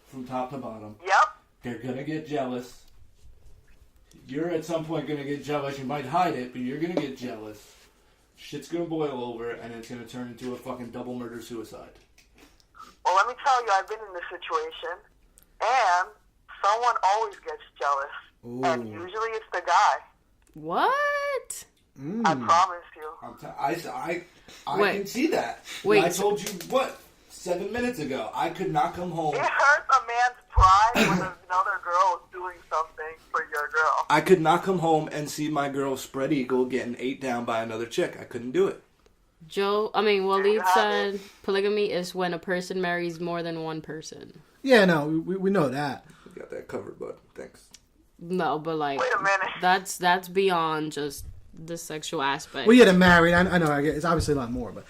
Speaker 3: from top to bottom.
Speaker 4: Yep.
Speaker 3: They're gonna get jealous. You're at some point gonna get jealous. You might hide it, but you're gonna get jealous. Shit's gonna boil over, and it's gonna turn into a fucking double murder-suicide.
Speaker 4: Well, let me tell you, I've been in this situation, and someone always gets jealous, and usually it's the guy.
Speaker 1: What?
Speaker 4: I promise you.
Speaker 3: I
Speaker 1: Wait.
Speaker 3: can see that.
Speaker 1: Wait.
Speaker 3: I told you, 7 minutes ago, I could not come home.
Speaker 4: It hurts a man's pride when another girl is doing something for your girl.
Speaker 3: I could not come home and see my girl spread eagle getting ate down by another chick. I couldn't do it.
Speaker 1: Waleed said polygamy is when a person marries more than one person.
Speaker 2: Yeah, no, we know that.
Speaker 3: We got that covered, bud. Thanks.
Speaker 1: No, but like,
Speaker 4: Wait a minute.
Speaker 1: that's beyond just the sexual aspect.
Speaker 2: Well, yeah, the married, I know, it's obviously a lot more, but,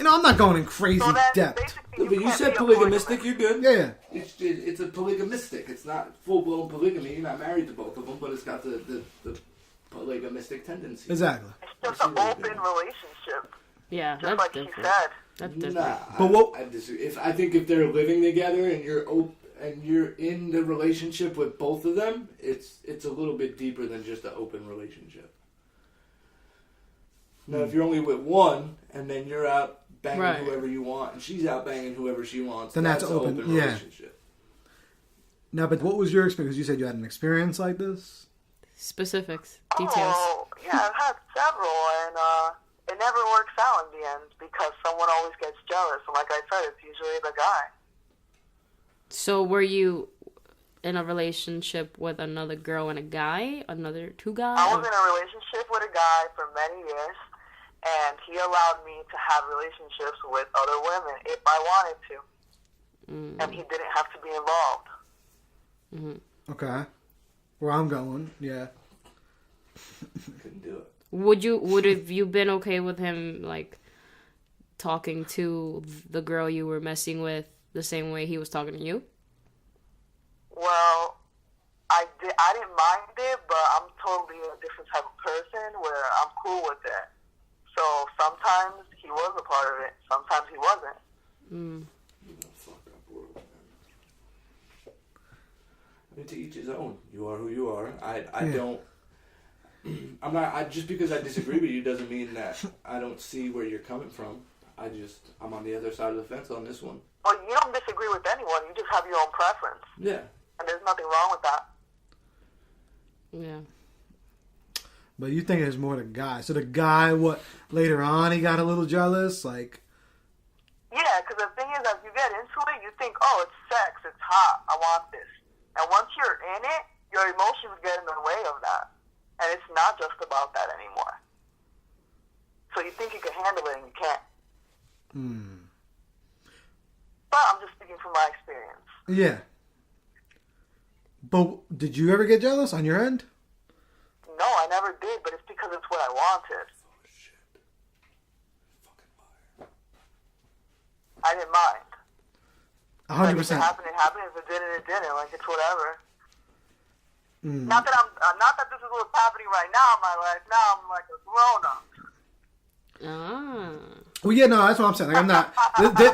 Speaker 2: I'm not going in crazy
Speaker 4: So then,
Speaker 2: depth.
Speaker 4: basically,
Speaker 3: But you
Speaker 4: can't
Speaker 3: said
Speaker 4: be a
Speaker 3: polygamistic, you're good.
Speaker 2: Yeah.
Speaker 3: It's a polygamistic. It's not full-blown polygamy. You're not married to both of them, but it's got the polygamistic tendency.
Speaker 2: Exactly.
Speaker 4: It's just an open relationship,
Speaker 1: Yeah,
Speaker 4: just
Speaker 1: that's
Speaker 4: like
Speaker 1: different.
Speaker 4: he said.
Speaker 1: That's different.
Speaker 3: Nah,
Speaker 2: But what-
Speaker 3: I disagree. I think if they're living together and you're in the relationship with both of them, it's a little bit deeper than just an open relationship. Now, if you're only with one and then you're out banging whoever you want and she's out banging whoever she wants,
Speaker 2: Then that's
Speaker 3: an
Speaker 2: open,
Speaker 3: open
Speaker 2: yeah.
Speaker 3: relationship.
Speaker 2: Now, but what was your experience? You said you had an experience like this?
Speaker 1: Specifics, details.
Speaker 4: Oh, yeah, I've had several, and it never works out in the end because someone always gets jealous. And like I said, it's usually the guy.
Speaker 1: So were you in a relationship with another girl and a guy? Two guys?
Speaker 4: I was in a relationship with a guy for many years, and he allowed me to have relationships with other women if I wanted to. And he didn't have to be involved.
Speaker 1: Mm-hmm.
Speaker 2: Okay. Where I'm going, yeah.
Speaker 3: Couldn't do it.
Speaker 1: Would have you been okay with him like talking to the girl you were messing with the same way he was talking to you?
Speaker 4: Well, I didn't mind it, but I'm totally a different type of person where I'm cool with it. So sometimes he was a part of it, sometimes he wasn't.
Speaker 3: Fuck up world, man. I mean, to each his own. You are who you are. I don't. I'm not. Just because I disagree with you doesn't mean that I don't see where you're coming from. I'm on the other side of the fence on this one.
Speaker 4: Well, you don't disagree with anyone. You just have your own preference.
Speaker 3: Yeah.
Speaker 4: And there's nothing wrong with that.
Speaker 1: Yeah.
Speaker 2: But you think it's more the guy. So the guy, later on he got a little jealous? Like,
Speaker 4: Yeah, because the thing is, as you get into it, you think, oh, it's sex, it's hot, I want this. And once you're in it, your emotions get in the way of that. And it's not just about that anymore. So you think you can handle it and you can't. But I'm just speaking from my experience.
Speaker 2: yeah. But did you ever get jealous on your end?
Speaker 4: No, I never did, but it's because it's what I wanted.
Speaker 3: Oh shit. Fucking liar.
Speaker 4: I didn't mind.
Speaker 2: 100%.
Speaker 4: Like, if it happened, it happened. If it didn't, it didn't. Like, it's whatever. Not that this is what's happening right now in my life. Now I'm like a grown-up.
Speaker 2: Well, yeah, no, that's what I'm saying. Like, I'm not.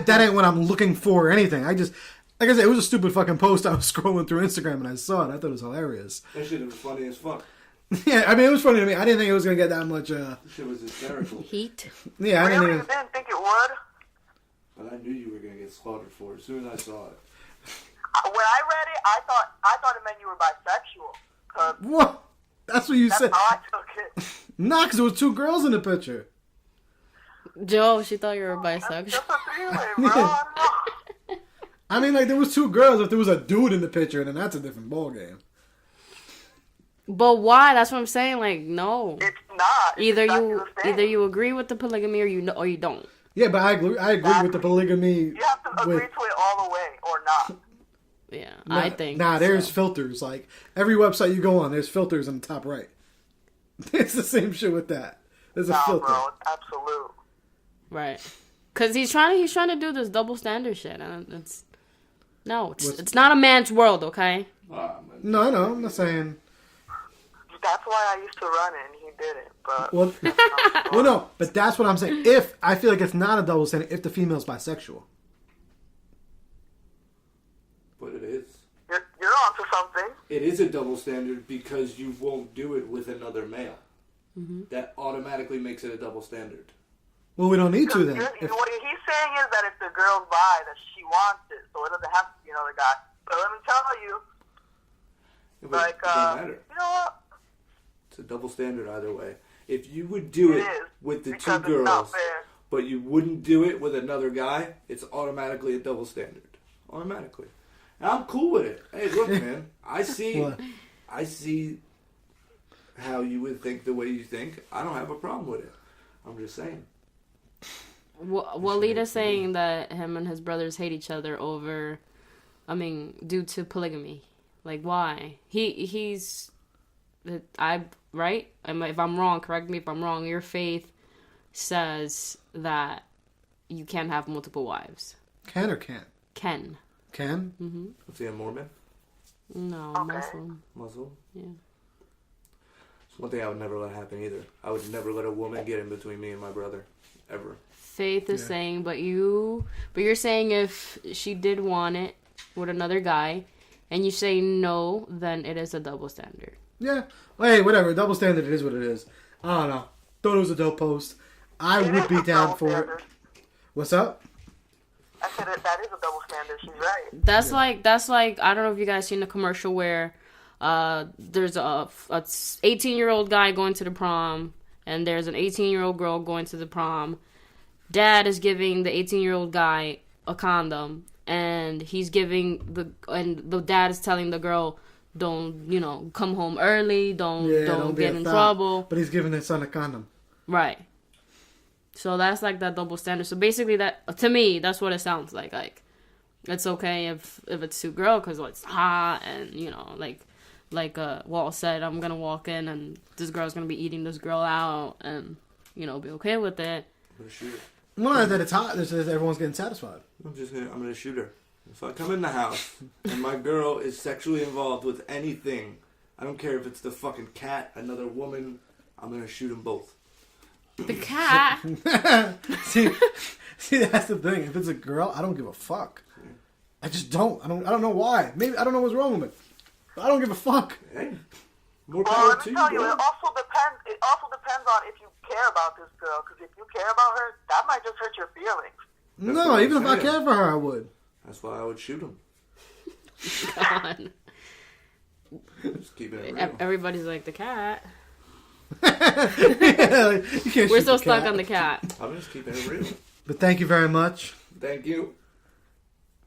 Speaker 2: that ain't what I'm looking for or anything. I just, like I said, it was a stupid fucking post. I was scrolling through Instagram and I saw it. I thought it was hilarious.
Speaker 3: That shit was funny as fuck.
Speaker 2: Yeah, I mean, it was funny to me. I didn't think it was gonna get that much.
Speaker 3: That shit was hysterical.
Speaker 1: Heat.
Speaker 2: Yeah, I
Speaker 4: Really?
Speaker 2: didn't
Speaker 4: You didn't think it would?
Speaker 3: But I knew you were gonna get slaughtered for it as soon as I saw it.
Speaker 4: When I read it, I thought it meant you were bisexual. 'Cause
Speaker 2: What? That's what you
Speaker 4: that's
Speaker 2: said.
Speaker 4: how I took it.
Speaker 2: Nah, because there was two girls in the picture.
Speaker 1: Joe, she thought you were
Speaker 4: Just
Speaker 1: bisexual.
Speaker 4: a feeling, bro. I don't know.
Speaker 2: I mean, like, there was two girls. If there was a dude in the picture, then that's a different ballgame.
Speaker 1: But why? That's what I'm saying. Like, no.
Speaker 5: It's not.
Speaker 1: Either
Speaker 5: It's
Speaker 1: you
Speaker 5: not the same.
Speaker 1: either you agree with the polygamy or you don't.
Speaker 2: Yeah, but I agree with the polygamy.
Speaker 5: You have to agree to it all the way or not.
Speaker 1: Yeah, I think.
Speaker 2: There's filters. Like, every website you go on, there's filters in the top right. It's the same shit with that. There's a filter.
Speaker 5: Bro, it's absolute.
Speaker 1: Right. Because he's trying to do this double standard shit. And it's not a man's world, okay?
Speaker 2: No, I'm not saying.
Speaker 5: That's why I used to run it and he didn't. But
Speaker 2: Well, no, but that's what I'm saying. If I feel like it's not a double standard, if the female's bisexual.
Speaker 3: But it is.
Speaker 5: You're onto something.
Speaker 3: It is a double standard because you won't do it with another male.
Speaker 1: Mm-hmm.
Speaker 3: That automatically makes it a double standard.
Speaker 2: Well, we don't need to then.
Speaker 5: What he's saying is that if the girl's bi, that she wants it, so it doesn't have to be another guy. But let me tell you,
Speaker 3: But it doesn't matter.
Speaker 5: you know what?
Speaker 3: It's a double standard either way. If you would do
Speaker 5: It
Speaker 3: it
Speaker 5: is,
Speaker 3: with the two
Speaker 5: because it's not
Speaker 3: girls,
Speaker 5: fair.
Speaker 3: but you wouldn't do it with another guy, it's automatically a double standard. Automatically. And I'm cool with it. Hey, look, man. I see how you would think the way you think. I don't have a problem with it. I'm just saying.
Speaker 1: Well, Lita's saying that him and his brothers hate each other due to polygamy. Like, why? He's... Right? If I'm wrong, correct me if I'm wrong. Your faith says that you can't have multiple wives.
Speaker 2: Can or can't?
Speaker 1: Can.
Speaker 2: Can?
Speaker 1: Mm-hmm.
Speaker 3: Is he a Mormon?
Speaker 1: No,
Speaker 5: Okay.
Speaker 3: Muslim?
Speaker 1: Yeah.
Speaker 3: It's one thing I would never let happen either. I would never let a woman get in between me and my brother. Ever.
Speaker 1: Faith is saying, but you're saying if she did want it with another guy, and you say no, then it is a double standard.
Speaker 2: Yeah. Well, hey, whatever. Double standard, it is what it is. I don't know. Thought it was a dope post. I would be down for it. What's up?
Speaker 5: I said that is a double standard. She's right.
Speaker 1: That's like I don't know if you guys seen the commercial where there's a 18-year-old guy going to the prom, and there's an 18-year-old girl going to the prom. Dad is giving the 18-year-old guy a condom, and the dad is telling the girl, don't, come home early, don't get in trouble.
Speaker 2: But he's giving his son a condom.
Speaker 1: Right. So that's like that double standard. So basically that, to me, that's what it sounds like. Like, it's okay if it's two girls because it's hot and, like Walt said, I'm going to walk in and this girl's going to be eating this girl out and, be okay with it.
Speaker 3: I'm going to shoot her.
Speaker 2: Well, that it's hot. Everyone's getting satisfied.
Speaker 3: I'm going to shoot her. If I come in the house and my girl is sexually involved with anything, I don't care if it's the fucking cat, another woman, I'm going to shoot them both.
Speaker 1: The cat?
Speaker 2: see, that's the thing. If it's a girl, I don't give a fuck. I just don't. I don't know why. Maybe I don't know what's wrong with me. But I don't give a fuck.
Speaker 3: Hey, more
Speaker 5: Well,
Speaker 3: power
Speaker 5: let
Speaker 3: to
Speaker 5: me
Speaker 3: you,
Speaker 5: tell you,
Speaker 3: bro.
Speaker 5: it also depends on if you care about this girl. Because if you care about her, that might just hurt your feelings.
Speaker 2: No, even if I cared for her, I would.
Speaker 3: That's why I would shoot him.
Speaker 1: God.
Speaker 3: Just keeping it real.
Speaker 1: Everybody's like, the cat.
Speaker 2: Yeah, like, you can't
Speaker 1: We're
Speaker 2: shoot
Speaker 1: still
Speaker 2: the
Speaker 1: stuck
Speaker 2: cat.
Speaker 1: on the cat.
Speaker 3: I'm just keeping it real.
Speaker 2: But thank you very much.
Speaker 3: Thank you.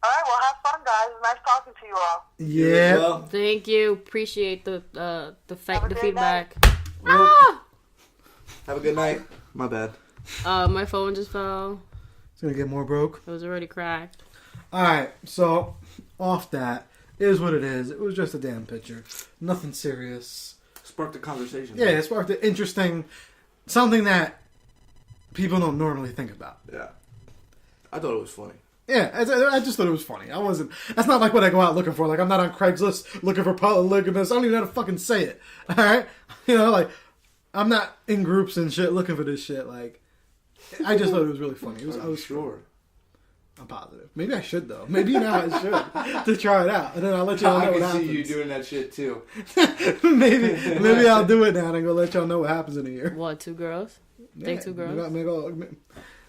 Speaker 5: All right, well, have fun, guys. Nice talking to you all.
Speaker 3: You as
Speaker 2: Yeah.
Speaker 3: well.
Speaker 1: Thank you. Appreciate the
Speaker 5: Have a good
Speaker 1: feedback.
Speaker 2: Well,
Speaker 3: Have a good night. My bad.
Speaker 1: My phone just fell.
Speaker 2: it's gonna get more broke.
Speaker 1: It was already cracked.
Speaker 2: All right, so off that is what it is. It was just a damn picture. Nothing serious.
Speaker 3: Sparked a conversation.
Speaker 2: Yeah, it sparked an interesting something that people don't normally think about.
Speaker 3: Yeah. I thought it was funny.
Speaker 2: Yeah, I just thought it was funny. I wasn't. That's not like what I go out looking for. Like, I'm not on Craigslist looking for polygamists. I don't even know how to fucking say it. All right, like, I'm not in groups and shit looking for this shit. Like, I just thought it was really funny. I was
Speaker 3: sure.
Speaker 2: I'm positive. Maybe I should though. Maybe now I should to try it out, and then I'll let y'all know
Speaker 3: I
Speaker 2: what
Speaker 3: can see
Speaker 2: happens.
Speaker 3: you doing that shit too.
Speaker 2: maybe I'll do it now and go let y'all know what happens in a year.
Speaker 1: What, 2 girls? Date 2 girls?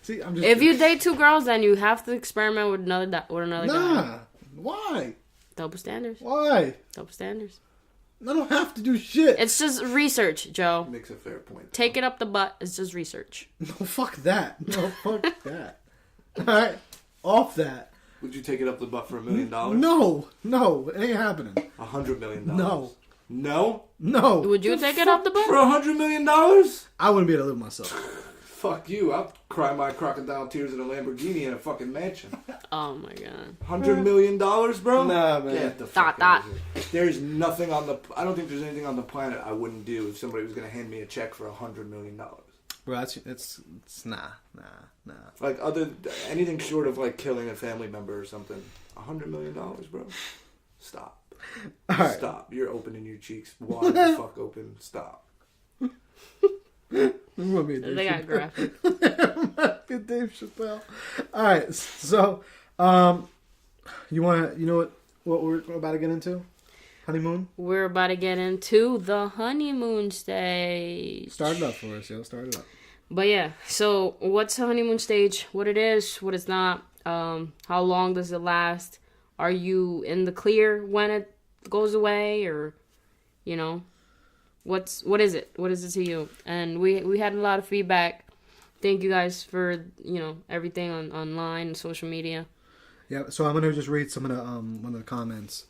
Speaker 2: See, I'm just.
Speaker 1: If you date 2 girls, then you have to experiment with another guy.
Speaker 2: Nah. Why?
Speaker 1: Double standards.
Speaker 2: Why?
Speaker 1: Double standards.
Speaker 2: I don't have to do shit.
Speaker 1: It's just research, Joe.
Speaker 3: Makes a fair point.
Speaker 1: Take it up the butt. It's just research.
Speaker 2: No, fuck that. No, fuck that. All right, off that.
Speaker 3: Would you take it up the butt for $1 million?
Speaker 2: No, it ain't happening.
Speaker 3: $100 million.
Speaker 2: No,
Speaker 3: No.
Speaker 2: No.
Speaker 1: Would you take it off the
Speaker 3: For
Speaker 1: boat?
Speaker 3: $100 million?
Speaker 2: I wouldn't be able to live myself.
Speaker 3: Fuck you. I'll cry my crocodile tears in a Lamborghini in a fucking mansion.
Speaker 1: Oh my god.
Speaker 3: $100 million, bro?
Speaker 2: Nah, man.
Speaker 3: Get the fuck
Speaker 1: Dot,
Speaker 3: out of here. There's nothing on the... I don't think there's anything on the planet I wouldn't do if somebody was going to hand me a check for $100 million.
Speaker 2: Bro, it's nah.
Speaker 3: Like, anything short of, like, killing a family member or something. $100 million, bro? Stop.
Speaker 2: All right.
Speaker 3: Stop. You're opening your cheeks wide the fuck open. Stop.
Speaker 1: They got graphic.
Speaker 2: Good Dave Chappelle. All right, so you know what we're about to get into? Honeymoon.
Speaker 1: We're about to get into the honeymoon stage.
Speaker 2: Start it up for us, yo. Start it up.
Speaker 1: But yeah, so what's the honeymoon stage? What it is, what it's not. How long does it last? Are you in the clear when it goes away, or you know? What is it? What is it to you? And we had a lot of feedback. Thank you guys for, everything online and social media.
Speaker 2: Yeah, so I'm gonna just read some of the one of the comments.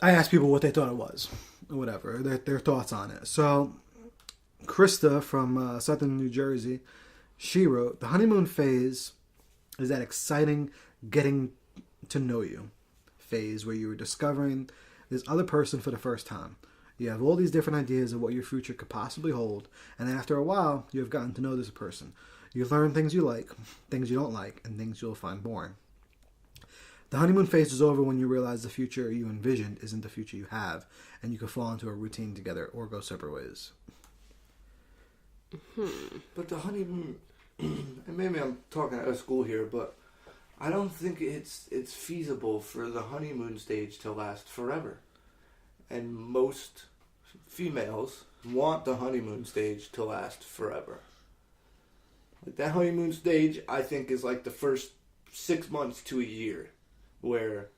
Speaker 2: I asked people what they thought it was, or whatever, their thoughts on it. So Krista from Southern New Jersey, she wrote, "The honeymoon phase is that exciting getting to know you phase where you are discovering this other person for the first time. You have all these different ideas of what your future could possibly hold, and then after a while, you have gotten to know this person. You learn things you like, things you don't like, and things you'll find boring. The honeymoon phase is over when you realize the future you envisioned isn't the future you have, and you can fall into a routine together or go separate ways."
Speaker 3: But the honeymoon, and maybe I'm talking out of school here, but I don't think it's feasible for the honeymoon stage to last forever. And most females want the honeymoon stage to last forever. Like that honeymoon stage, I think, is like the first 6 months to a year, where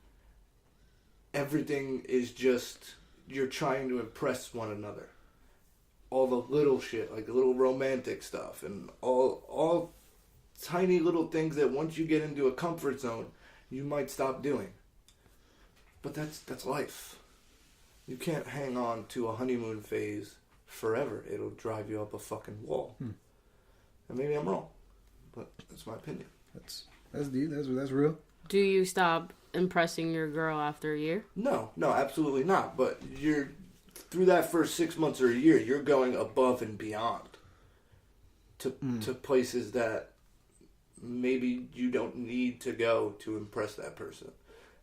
Speaker 3: everything is just, you're trying to impress one another. All the little shit, like the little romantic stuff, and all tiny little things that once you get into a comfort zone, you might stop doing. But that's life. You can't hang on to a honeymoon phase forever. It'll drive you up a fucking wall. And maybe I'm wrong, but that's my opinion.
Speaker 2: That's deep. That's real.
Speaker 1: Do you stop impressing your girl after a year?
Speaker 3: No, absolutely not. But you're through that first 6 months or a year, you're going above and beyond to places that maybe you don't need to go to impress that person,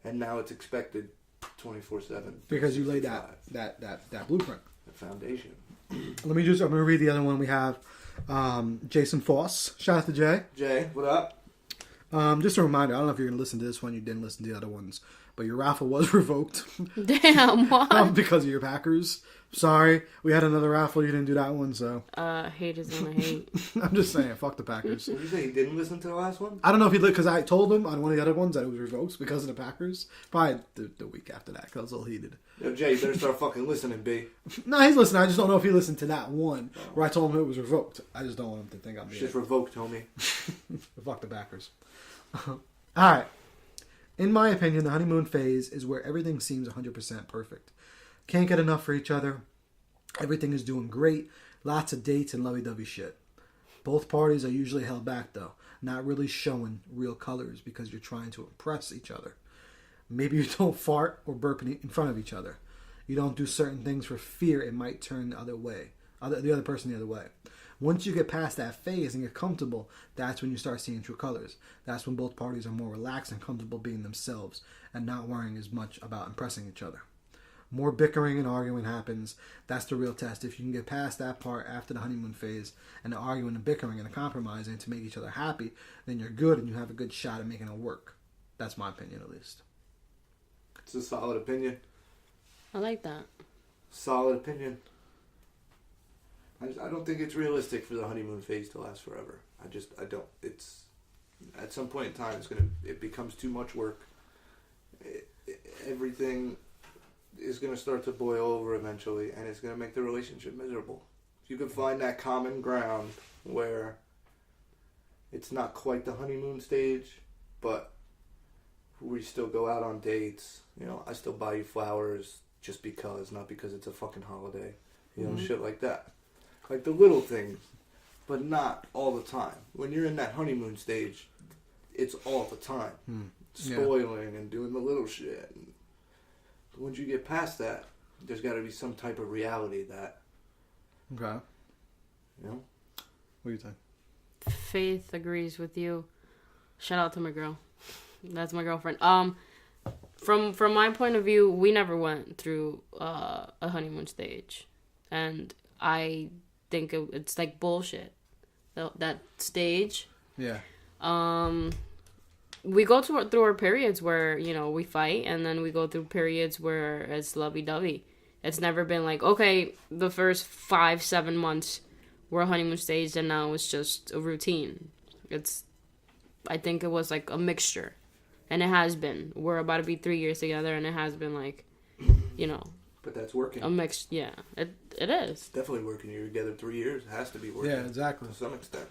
Speaker 3: and now it's expected 24/7
Speaker 2: because you laid that blueprint,
Speaker 3: the foundation.
Speaker 2: I'm gonna read the other one we have. Jason Foss, shout out to Jay.
Speaker 3: Jay, what up?
Speaker 2: Just a reminder, I don't know if you're gonna listen to this one, you didn't listen to the other ones, but your raffle was revoked.
Speaker 1: Damn, what?
Speaker 2: Because of your Packers. Sorry, we had another raffle, you didn't do that one, so
Speaker 1: Haters gonna hate.
Speaker 2: I'm just saying, fuck the Packers.
Speaker 3: Did you say he didn't listen to the last one?
Speaker 2: I don't know if he did, because I told him on one of the other ones that it was revoked because of the Packers. Probably the week after that, because that's all he did.
Speaker 3: Yo, Jay, you better start fucking listening, B.
Speaker 2: No, he's listening. I just don't know if he listened to that one where I told him it was revoked. I just don't want him to think I'm
Speaker 3: It's
Speaker 2: being...
Speaker 3: just revoked, homie.
Speaker 2: Fuck the Packers. Alright. In my opinion, the honeymoon phase is where everything seems 100% perfect. Can't get enough for each other. Everything is doing great. Lots of dates and lovey-dovey shit. Both parties are usually held back, though. Not really showing real colors because you're trying to impress each other. Maybe you don't fart or burp in front of each other. You don't do certain things for fear it might turn the other way. The other person the other way. Once you get past that phase and get comfortable, that's when you start seeing true colors. That's when both parties are more relaxed and comfortable being themselves and not worrying as much about impressing each other. More bickering and arguing happens. That's the real test. If you can get past that part after the honeymoon phase and the arguing and bickering and the compromising to make each other happy, then you're good and you have a good shot at making it work. That's my opinion, at least.
Speaker 3: It's a solid opinion.
Speaker 1: I like that.
Speaker 3: Solid opinion. I don't think it's realistic for the honeymoon phase to last forever. I don't. It's at some point in time, it becomes too much work. Everything is going to start to boil over eventually, and it's going to make the relationship miserable. If you can find that common ground where it's not quite the honeymoon stage, but we still go out on dates. I still buy you flowers just because, not because it's a fucking holiday. You know, shit like that. Like the little things, but not all the time. When you're in that honeymoon stage, it's all the time. Spoiling and doing the little shit. But once you get past that, there's got to be some type of reality that.
Speaker 2: Okay.
Speaker 3: You know?
Speaker 2: What do you think?
Speaker 1: Faith agrees with you. Shout out to my girl. That's my girlfriend. From my point of view, we never went through a honeymoon stage, and I think it's like bullshit. That stage.
Speaker 2: Yeah.
Speaker 1: We go through our periods where, you know, we fight, and then we go through periods where it's lovey-dovey. It's never been like, okay, the first 5-7 months were a honeymoon stage, and now it's just a routine. I think it was like a mixture, and it has been. We're about to be 3 years together, and it has been like, you know.
Speaker 3: But that's working.
Speaker 1: A mix, yeah. It is.
Speaker 3: It's definitely working. You're together 3 years. It has to be working.
Speaker 2: Yeah, exactly.
Speaker 3: To some extent.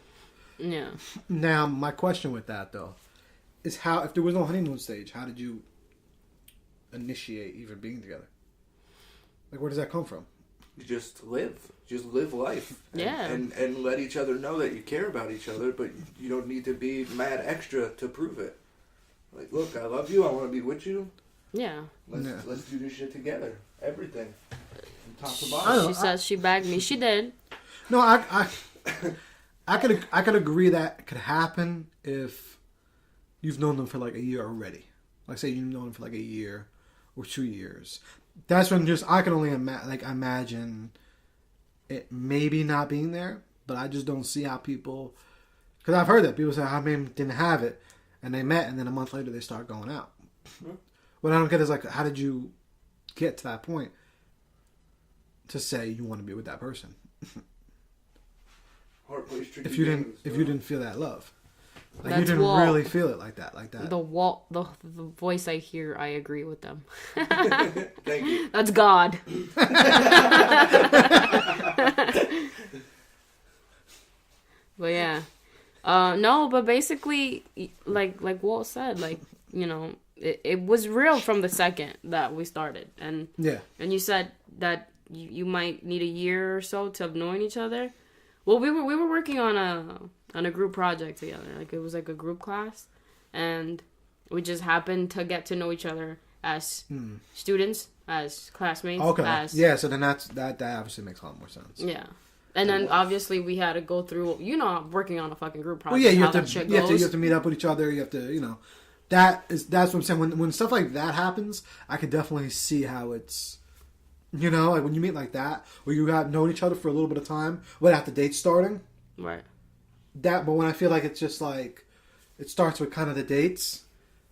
Speaker 1: Yeah.
Speaker 2: Now, my question with that, though, is how, if there was no honeymoon stage, how did you initiate even being together? Like, where does that come from?
Speaker 3: You just live. Just live life. And let each other know that you care about each other, but you don't need to be mad extra to prove it. Like, look, I love you. I want to be with you.
Speaker 1: Yeah.
Speaker 3: Let's do this shit together. Everything. From top to bottom.
Speaker 1: She says she bagged me. She did.
Speaker 2: No, I could agree that could happen if you've known them for like a year already. Like, say you've known them for like a year or 2 years. That's when I can only imagine it maybe not being there, but I just don't see how people, because I've heard that people say how many didn't have it and they met and then a month later they start going out. What I don't get is like, how did you get to that point to say you want to be with that person if you didn't feel that love? Like, you didn't really feel it like that.
Speaker 1: The voice I hear, I agree with them.
Speaker 3: Thank you.
Speaker 1: That's God. But yeah, no. But basically, like Walt said, like, you know, it was real from the second that we started, and and you said that you might need a year or so to have known each other. Well, we were working on a group project together. Like, it was like a group class, and we just happened to get to know each other as students, as classmates.
Speaker 2: Okay. So then that obviously makes a lot more sense.
Speaker 1: Yeah. And then obviously we had to go through, you know, working on a fucking group project.
Speaker 2: Well, yeah, you have to meet up with each other. You have to, you know, that's what I'm saying. When stuff like that happens, I could definitely see how it's. You know, like when you meet like that, where you have known each other for a little bit of time, without the date starting.
Speaker 1: Right.
Speaker 2: But when I feel like it's just like, it starts with kind of the dates,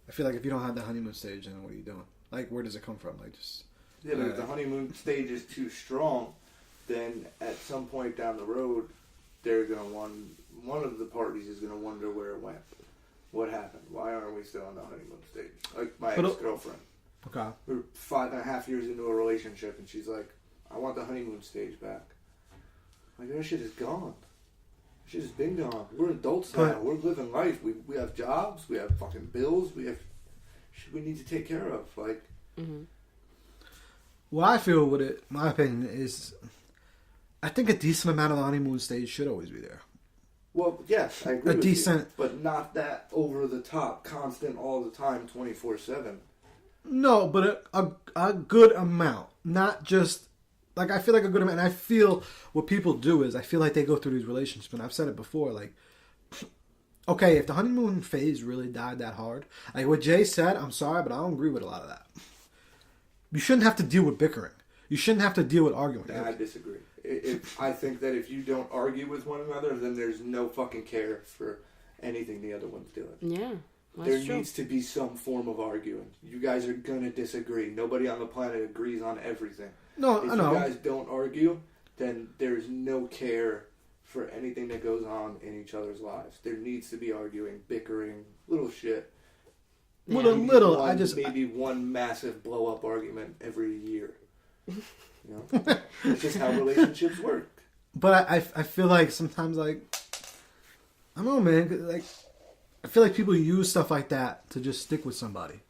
Speaker 2: I feel like if you don't have the honeymoon stage, then what are you doing? Like, where does it come from? Like, just.
Speaker 3: Yeah, but if the honeymoon stage is too strong, then at some point down the road, they're going to one of the parties is going to wonder where it went. What happened? Why aren't we still on the honeymoon stage? Like my ex-girlfriend.
Speaker 2: Okay.
Speaker 3: We're 5.5 years into a relationship, and she's like, I want the honeymoon stage back. Like, that shit is gone. That shit has been gone. We're adults now. We're living life. We have jobs. We have fucking bills. We have shit we need to take care of. Like,
Speaker 2: Well, I feel with it, my opinion is, I think a decent amount of the honeymoon stage should always be there.
Speaker 3: Well, yes, I agree with
Speaker 2: decent,
Speaker 3: you, but not that over the top, constant, all the time, 24/7.
Speaker 2: No, but a good amount. Not just, like, I feel like a good amount. And I feel what people do is, I feel like they go through these relationships, and I've said it before, like, okay, if the honeymoon phase really died that hard, like what Jay said, I'm sorry, but I don't agree with a lot of that. You shouldn't have to deal with bickering. You shouldn't have to deal with arguing.
Speaker 3: I disagree. I think that if you don't argue with one another, then there's no fucking care for anything the other one's doing.
Speaker 1: Yeah.
Speaker 3: There needs to be some form of arguing. You guys are going to disagree. Nobody on the planet agrees on everything.
Speaker 2: No,
Speaker 3: if
Speaker 2: I know.
Speaker 3: you guys don't argue, then there's no care for anything that goes on in each other's lives. There needs to be arguing, bickering, little shit.
Speaker 2: Yeah.
Speaker 3: Maybe one massive blow-up argument every year. You know? It's just how relationships work.
Speaker 2: But I feel like sometimes, like, I don't know, man, like, I feel like people use stuff like that to just stick with somebody.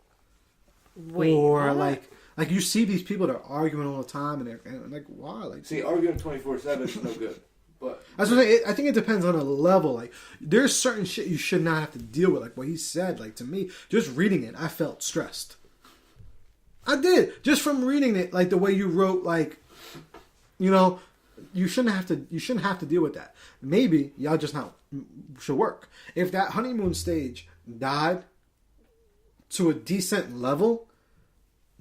Speaker 1: Wait,
Speaker 2: or
Speaker 1: what?
Speaker 2: Like, you see these people that are arguing all the time, and like, why? Like,
Speaker 3: See, arguing 24/7 is no good. But
Speaker 2: that's what I think it depends on a level. Like, there's certain shit you should not have to deal with. Like what he said. Like, to me, just reading it, I felt stressed. I did, just from reading it. Like the way you wrote, like, you know, you shouldn't have to deal with that. Maybe y'all just not should work. If that honeymoon stage died to a decent level,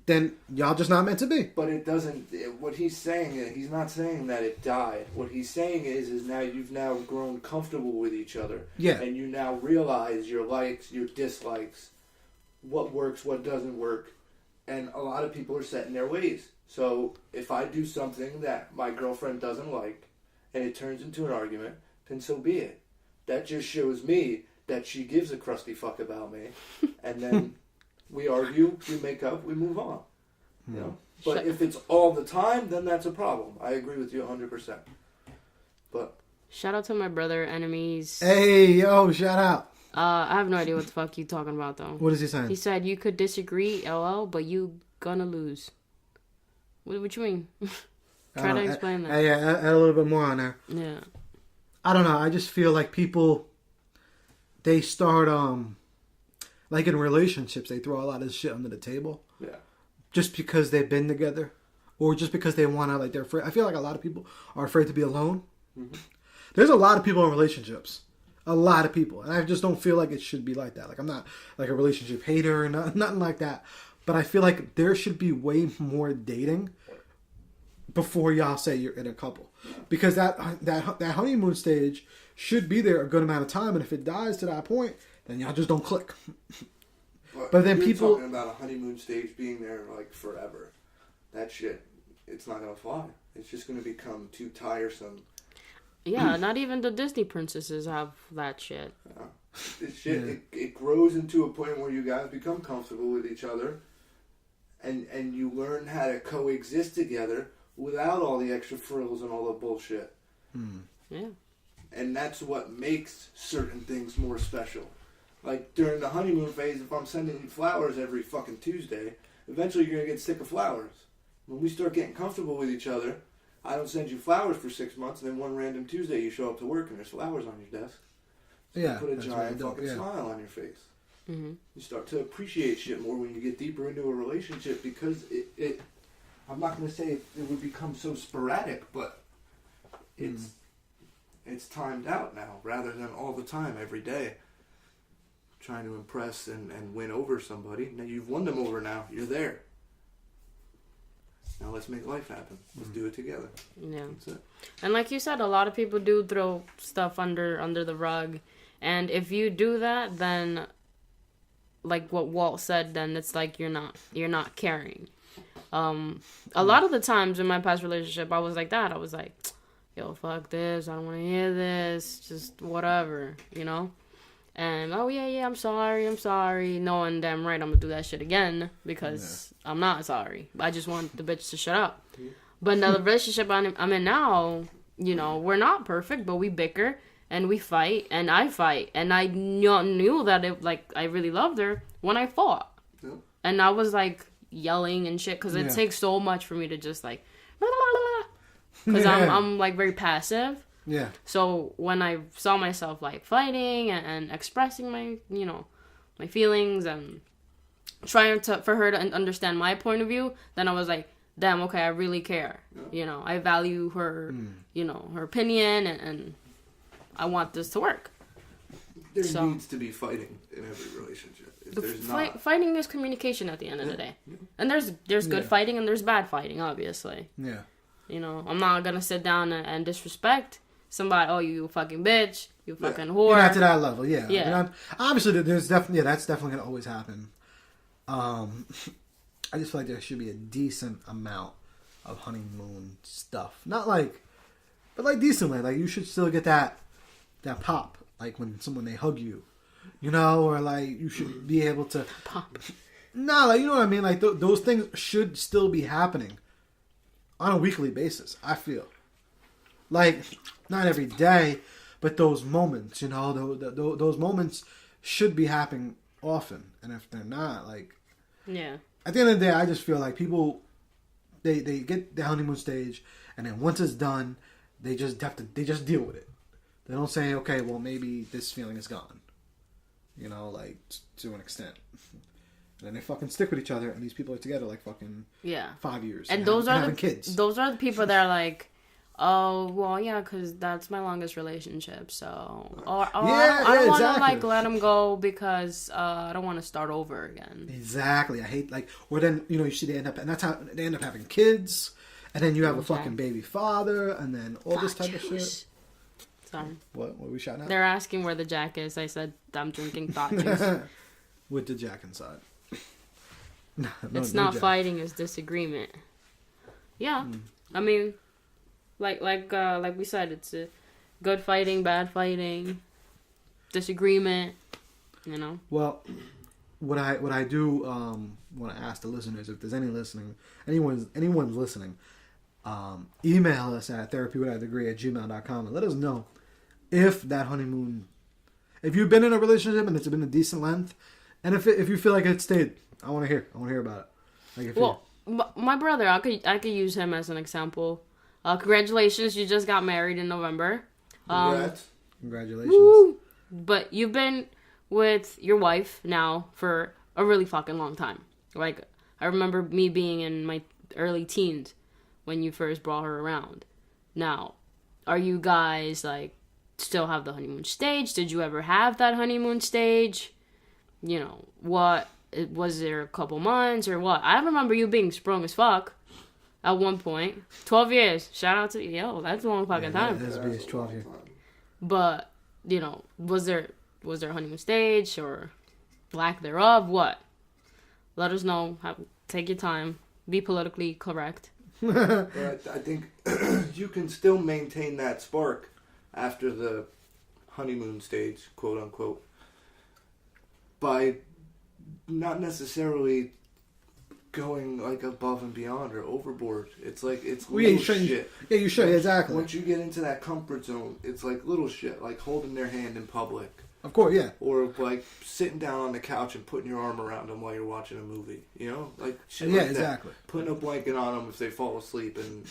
Speaker 2: then y'all just not meant to be.
Speaker 3: But it doesn't. What he's saying is, he's not saying that it died. What he's saying is now you've now grown comfortable with each other.
Speaker 2: Yeah.
Speaker 3: And you now realize your likes, your dislikes, what works, what doesn't work, and a lot of people are set in their ways. So if I do something that my girlfriend doesn't like, and it turns into an argument, then so be it. That just shows me that she gives a crusty fuck about me, and then. We argue, we make up, we move on. You know? But if it's all the time, then that's a problem. I agree with you 100%. But
Speaker 1: Shout out to my brother, enemies.
Speaker 2: Hey, yo, shout out.
Speaker 1: I have no idea what the fuck you talking about, though.
Speaker 2: What is he saying?
Speaker 1: He said you could disagree, LL, but you gonna lose. What you mean? Try to explain that.
Speaker 2: Yeah, add a little bit more on there.
Speaker 1: Yeah.
Speaker 2: I don't know. I just feel like people, they start, like in relationships, they throw a lot of shit under the table.
Speaker 3: yeah.
Speaker 2: Just because they've been together. Or just because they want to, like, they're afraid. I feel like a lot of people are afraid to be alone. Mm-hmm. There's a lot of people in relationships. A lot of people. And I just don't feel like it should be like that. Like, I'm not, like, a relationship hater or nothing like that. But I feel like there should be way more dating before y'all say you're in a couple. Because that honeymoon stage should be there a good amount of time. And if it dies to that point, then y'all just don't click. But then people
Speaker 3: talking about a honeymoon stage being there like forever. That shit, it's not gonna fly. It's just gonna become too tiresome.
Speaker 1: Yeah, not even the Disney princesses have that shit.
Speaker 3: This shit, it grows into a point where you guys become comfortable with each other, and you learn how to coexist together without all the extra frills and all the bullshit.
Speaker 1: Yeah.
Speaker 3: And that's what makes certain things more special. Like, during the honeymoon phase, if I'm sending you flowers every fucking Tuesday, eventually you're going to get sick of flowers. When we start getting comfortable with each other, I don't send you flowers for 6 months, and then one random Tuesday you show up to work and there's flowers on your desk. So you put a giant fucking smile on your face. Mm-hmm. You start to appreciate shit more when you get deeper into a relationship, because it I'm not going to say it would become so sporadic, but it's timed out now, rather than all the time, every day. Trying to impress and win over somebody. Now you've won them over now. You're there. Now let's make life happen. Let's do it together.
Speaker 1: Yeah.
Speaker 3: That's it.
Speaker 1: And like you said, a lot of people do throw stuff under the rug. And if you do that, then like what Walt said, then it's like you're not caring. A lot of the times in my past relationship, I was like that. I was like, yo, fuck this. I don't want to hear this. Just whatever, you know? And, oh, yeah, I'm sorry. Knowing damn right I'm going to do that shit again because I'm not sorry. I just want the bitch to shut up. But in the relationship I'm in now, you know, we're not perfect, but we bicker and we fight and I fight. And I knew that, I really loved her when I fought. Yep. And I was, yelling and shit because it takes so much for me to just, because I'm, very passive.
Speaker 2: Yeah.
Speaker 1: So when I saw myself fighting and expressing my feelings and trying for her to understand my point of view, then I was like, damn, okay, I really care. Yeah. I value her, her opinion and I want this to work.
Speaker 3: There needs to be fighting in every relationship.
Speaker 1: Fighting is communication at the end of the day. Yeah. And there's good fighting and there's bad fighting, obviously.
Speaker 2: Yeah.
Speaker 1: I'm not gonna sit down and disrespect somebody. Oh, you fucking bitch, you fucking whore.
Speaker 2: You're not to that level, yeah.
Speaker 1: Yeah.
Speaker 2: Obviously, there's definitely that's definitely gonna always happen. I just feel like there should be a decent amount of honeymoon stuff. Not but decently. You should still get that pop, when they hug you, or you should be able to
Speaker 1: pop.
Speaker 2: No, you know what I mean. Those things should still be happening on a weekly basis. I feel not every day, but those moments, those moments should be happening often. And if they're not,
Speaker 1: yeah,
Speaker 2: at the end of the day, I just feel like people, they get the honeymoon stage, and then once it's done, they just deal with it. They don't say, okay, well, maybe this feeling is gone. You know, like, to an extent. And then they fucking stick with each other, and these people are together like fucking 5 years.
Speaker 1: And those are
Speaker 2: having kids.
Speaker 1: Those are the people that are like, oh, well, yeah, because that's my longest relationship, so... I don't want to, like, let him go because I don't want to start over again.
Speaker 2: Exactly. I hate, like... Or then, you know, you see they end up... And that's how they end up having kids, and then you have a fucking baby father, and then all this type of shit.
Speaker 1: Sorry.
Speaker 2: What are we shouting at?
Speaker 1: They're asking where the Jack is. I said, I'm drinking thought juice.
Speaker 2: With the Jack inside. No,
Speaker 1: it's not Jack. Fighting, it's disagreement. Yeah. I mean... Like we said, it's a good fighting, bad fighting, disagreement, you know.
Speaker 2: Well, what I do want to ask the listeners, if there's anyone's listening, email us at therapywithoutdegree@gmail.com and let us know if that honeymoon, if you've been in a relationship and it's been a decent length, and if you feel like it stayed. I want to hear about it. Like
Speaker 1: my brother, I could use him as an example. Congratulations, you just got married in November.
Speaker 2: Congratulations.
Speaker 1: Woo! But you've been with your wife now for a really fucking long time. Like, I remember me being in my early teens when you first brought her around. Now, are you guys, like, still have the honeymoon stage? Did you ever have that honeymoon stage? You know, what? Was there a couple months or what? I remember you being sprung as fuck. At one point, 12 years. Shout out to you. That's a long fucking time.
Speaker 2: That's 12 years.
Speaker 1: But, you know, was there a honeymoon stage or lack thereof? What? Let us know. Take your time. Be politically correct.
Speaker 3: But I think you can still maintain that spark after the honeymoon stage, quote unquote, by not necessarily going like above and beyond or overboard. It's like little shit.
Speaker 2: Yeah, you should, exactly.
Speaker 3: Once you get into that comfort zone, it's like little shit, like holding their hand in public.
Speaker 2: Of course, yeah.
Speaker 3: Or like sitting down on the couch and putting your arm around them while you're watching a movie. You know, like shit.
Speaker 2: Yeah,
Speaker 3: like
Speaker 2: exactly.
Speaker 3: That. Putting a blanket on them if they fall asleep, and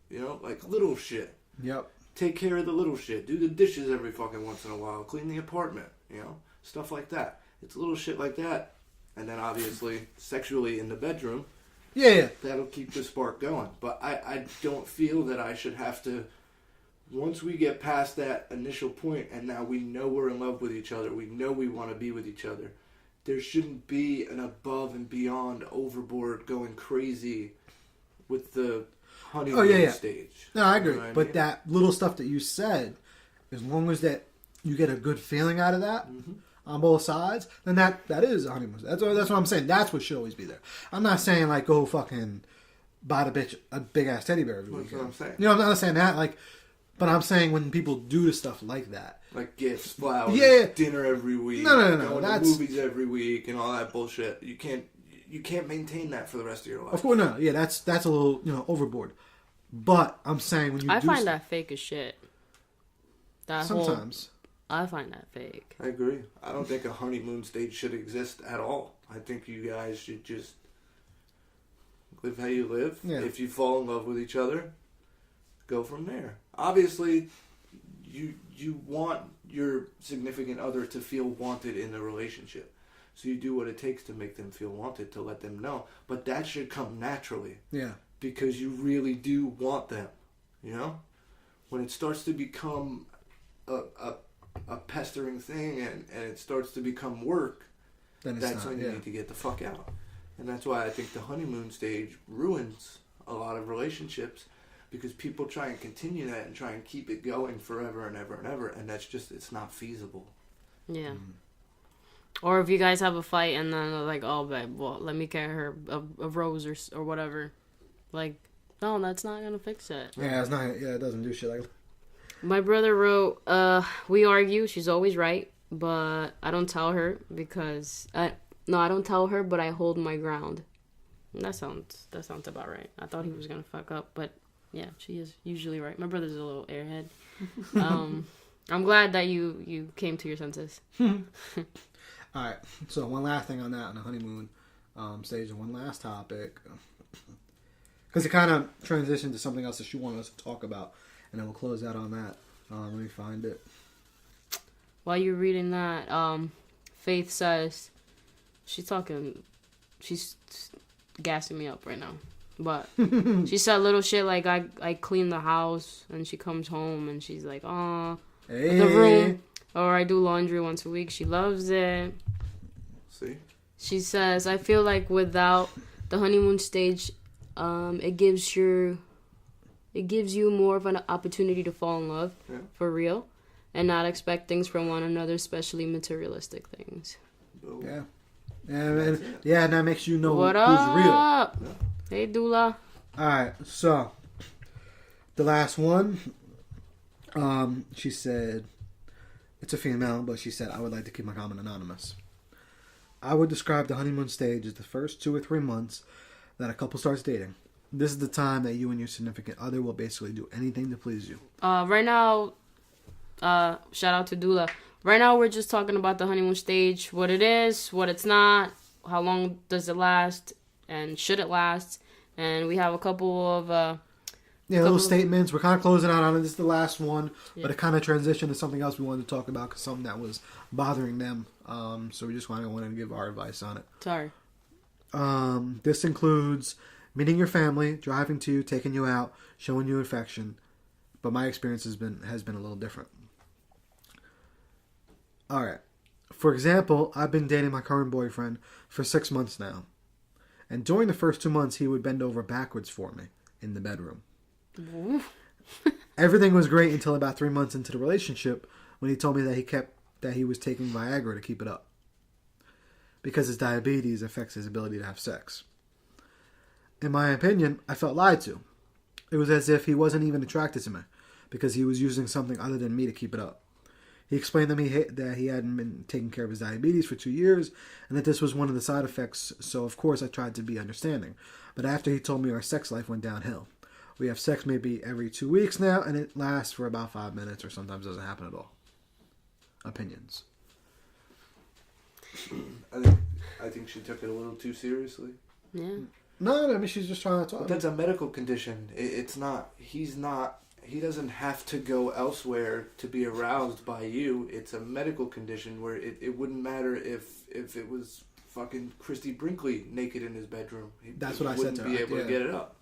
Speaker 3: you know, like little shit.
Speaker 2: Yep.
Speaker 3: Take care of the little shit. Do the dishes every fucking once in a while. Clean the apartment. You know, stuff like that. It's little shit like that. And then obviously, sexually in the bedroom,
Speaker 2: yeah,
Speaker 3: that'll keep the spark going. But I don't feel that I should have to, once we get past that initial point and now we know we're in love with each other, we know we want to be with each other, there shouldn't be an above and beyond overboard going crazy with the honeymoon stage.
Speaker 2: No, I agree.
Speaker 3: You know what I
Speaker 2: but
Speaker 3: mean?
Speaker 2: that little stuff that you said, as long as that you get a good feeling out of that, on both sides, then that is a honeymoon. That's what I'm saying. That's what should always be there. I'm not saying like go fucking buy the bitch a big ass teddy bear every weekend.
Speaker 3: That's what I'm saying.
Speaker 2: You know, I'm not saying that. Like, but I'm saying when people do the stuff like that,
Speaker 3: like gifts, flowers, dinner every week,
Speaker 2: no,
Speaker 3: going to movies every week, and all that bullshit. You can't maintain that for the rest of your life.
Speaker 2: Of course, no. Yeah, that's a little overboard. But I'm saying when you
Speaker 1: I find that fake as shit.
Speaker 2: Sometimes.
Speaker 1: I find that fake.
Speaker 3: I agree. I don't think a honeymoon stage should exist at all. I think you guys should just live how you live.
Speaker 2: Yeah.
Speaker 3: If you fall in love with each other, go from there. Obviously, you want your significant other to feel wanted in the relationship. So you do what it takes to make them feel wanted, to let them know. But that should come naturally.
Speaker 2: Yeah.
Speaker 3: Because you really do want them. You know? When it starts to become a pestering thing and it starts to become work, then that's when you need to get the fuck out. And that's why I think the honeymoon stage ruins a lot of relationships, because people try and continue that and try and keep it going forever and ever and ever, and that's just, it's not feasible.
Speaker 1: Yeah. Or if you guys have a fight and then they're like, oh babe, well, let me carry her a rose or whatever. Like, no, that's not gonna fix it.
Speaker 2: Yeah, it's not. Yeah, it doesn't do shit like that.
Speaker 1: My brother wrote, we argue, she's always right, but I don't tell her because... I don't tell her, but I hold my ground. That sounds about right. I thought he was going to fuck up, but yeah, she is usually right. My brother's a little airhead. I'm glad that you came to your senses.
Speaker 2: Alright, so one last thing on that, on the honeymoon. stage and one last topic. Because it kind of transitioned to something else that she wanted us to talk about. And then we'll close out on that. Let me find it.
Speaker 1: While you're reading that, Faith says, she's gassing me up right now. But she said little shit like, I clean the house, and she comes home, and she's like, oh,
Speaker 2: Hey.
Speaker 1: the room. Or I do laundry once a week. She loves it.
Speaker 3: See?
Speaker 1: She says, I feel like without the honeymoon stage, it gives you more of an opportunity to fall in love for real and not expect things from one another, especially materialistic things.
Speaker 2: Yeah. And that makes you know
Speaker 1: What
Speaker 2: who's
Speaker 1: up?
Speaker 2: real.
Speaker 1: Hey, Dula.
Speaker 2: Alright, so the last one, she said, it's a female, but she said, I would like to keep my comment anonymous. I would describe the honeymoon stage as the first 2 or 3 months that a couple starts dating. This is the time that you and your significant other will basically do anything to please you.
Speaker 1: Right now, shout out to Dula. Right now, we're just talking about the honeymoon stage, what it is, what it's not, how long does it last, and should it last. And we have a couple of...
Speaker 2: little statements. We're kind of closing out on it. This is the last one, but it kind of transitioned to something else we wanted to talk about because something that was bothering them. So we just wanted to give our advice on it.
Speaker 1: Sorry.
Speaker 2: This includes meeting your family, driving to you, taking you out, showing you affection. But my experience has been a little different. All right. For example, I've been dating my current boyfriend for 6 months now. And during the first 2 months, he would bend over backwards for me in the bedroom. Everything was great until about 3 months into the relationship when he told me that he was taking Viagra to keep it up. Because his diabetes affects his ability to have sex. In my opinion, I felt lied to. It was as if he wasn't even attracted to me because he was using something other than me to keep it up. He explained to me that he hadn't been taking care of his diabetes for 2 years and that this was one of the side effects, so of course I tried to be understanding. But after he told me our sex life went downhill. We have sex maybe every 2 weeks now, and it lasts for about 5 minutes or sometimes doesn't happen at all. Opinions.
Speaker 3: I think she took it a little too seriously.
Speaker 1: Yeah.
Speaker 2: No, I mean, she's just trying to talk.
Speaker 3: But that's a medical condition. It's not... He doesn't have to go elsewhere to be aroused by you. It's a medical condition where it wouldn't matter if it was fucking Christy Brinkley naked in his bedroom.
Speaker 2: That's what I said to her.
Speaker 3: He wouldn't be able to get it up.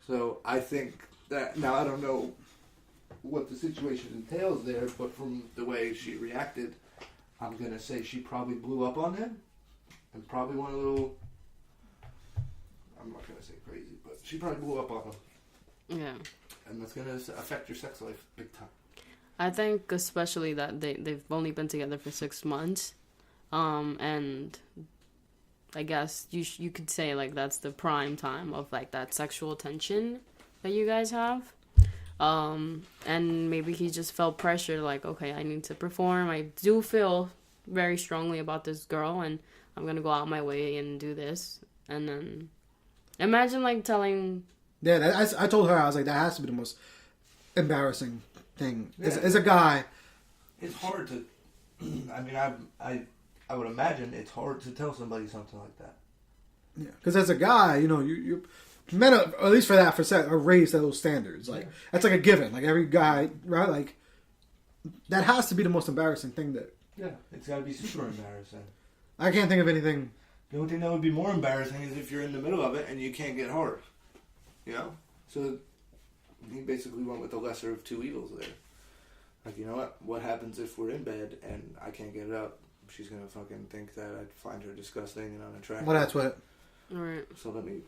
Speaker 3: So I think that... Now, I don't know what the situation entails there, but from the way she reacted, I'm going to say she probably blew up on him and probably went a little... I'm not going to say crazy, but she probably blew up on him.
Speaker 1: Yeah.
Speaker 3: And that's going to affect your sex life big time.
Speaker 1: I think especially that they've only been together for 6 months. And I guess you could say like that's the prime time of like that sexual tension that you guys have. And maybe he just felt pressure like, okay, I need to perform. I do feel very strongly about this girl and I'm going to go out my way and do this. And then imagine like telling...
Speaker 2: Yeah, I told her, I was like, that has to be the most embarrassing thing. Yeah. As a guy...
Speaker 3: It's hard to... I mean, I would imagine it's hard to tell somebody something like that.
Speaker 2: Yeah, because as a guy, you know, you're men, are, at least for sex, are raised to those standards. Like, that's like a given. Like, every guy, right? Like, that has to be the most embarrassing thing that...
Speaker 3: Yeah, it's got to be super embarrassing.
Speaker 2: I can't think of anything...
Speaker 3: The only thing that would be more embarrassing is if you're in the middle of it and you can't get hard. You know? So he basically went with the lesser of two evils there. Like, you know what? What happens if we're in bed and I can't get it up? She's going to fucking think that I'd find her disgusting and unattractive.
Speaker 2: Well, that's what...
Speaker 1: Right.
Speaker 3: So let me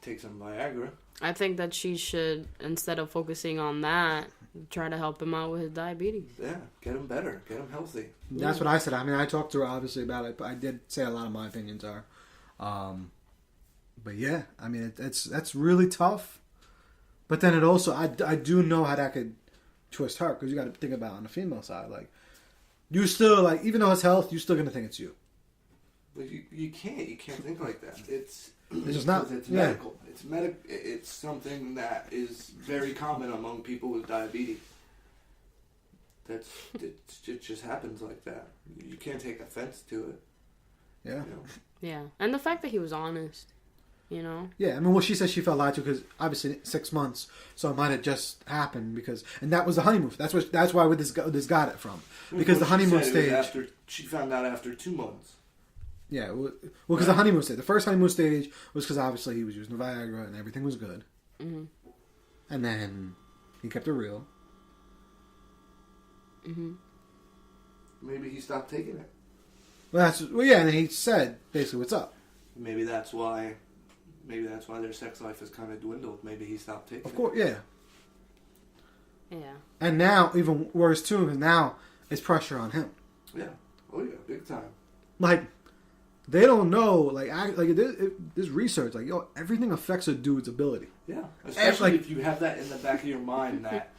Speaker 3: take some Viagra.
Speaker 1: I think that she should, instead of focusing on that, try to help him out with his diabetes.
Speaker 3: Yeah, get him better. Get him healthy.
Speaker 2: That's what I said. I mean, I talked to her, obviously, about it, but I did say a lot of my opinions are. But yeah, I mean, that's really tough. But then it also, I do know how that could twist her, because you got to think about it on the female side. Like, you still, like, even though it's health, you're still going to think it's you.
Speaker 3: But you can't think like that. It's
Speaker 2: just not.
Speaker 3: It's medical. It's something that is very common among people with diabetes. It just happens like that. You can't take offense to it.
Speaker 2: Yeah.
Speaker 3: You know?
Speaker 1: Yeah. And the fact that he was honest, you know?
Speaker 2: Yeah, I mean, well, she says she felt lied to because obviously 6 months, so it might have just happened because, and that was the honeymoon. That's why this got it from, because the honeymoon stage.
Speaker 3: She found out after 2 months.
Speaker 2: Yeah, well, because the honeymoon stage, the first honeymoon stage was because obviously he was using the Viagra and everything was good, and then he kept it real.
Speaker 3: Maybe he stopped taking it.
Speaker 2: Well, yeah, and he said basically what's up.
Speaker 3: Maybe that's why their sex life has kind of dwindled. Maybe he stopped taking it.
Speaker 2: Of course, yeah.
Speaker 1: Yeah.
Speaker 2: And now, even worse too, because now it's pressure on him.
Speaker 3: Yeah. Oh yeah, big time.
Speaker 2: Like, they don't know, this research, like, yo, everything affects a dude's ability.
Speaker 3: Yeah. Especially if you have that in the back of your mind that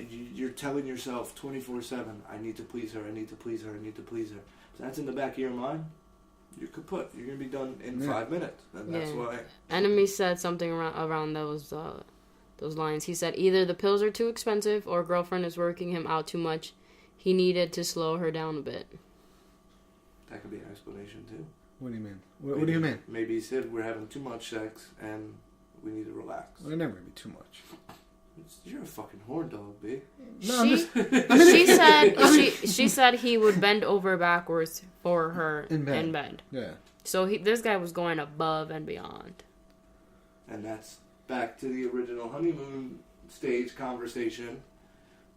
Speaker 3: you're telling yourself 24/7, I need to please her, I need to please her, I need to please her. So that's in the back of your mind. You're kaput. You're going to be done in 5 minutes. And that's why.
Speaker 1: Enemy said something around those lines. He said either the pills are too expensive or girlfriend is working him out too much. He needed to slow her down a bit. That
Speaker 3: could be an explanation too.
Speaker 2: What do you mean? What do you mean?
Speaker 3: Maybe he said we're having too much sex and we need to relax.
Speaker 2: Well, it never be too much.
Speaker 3: You're a fucking horn dog, B.
Speaker 2: No,
Speaker 1: she said he would bend over backwards for her in bed.
Speaker 2: Yeah.
Speaker 1: So this guy was going above and beyond.
Speaker 3: And that's back to the original honeymoon stage conversation.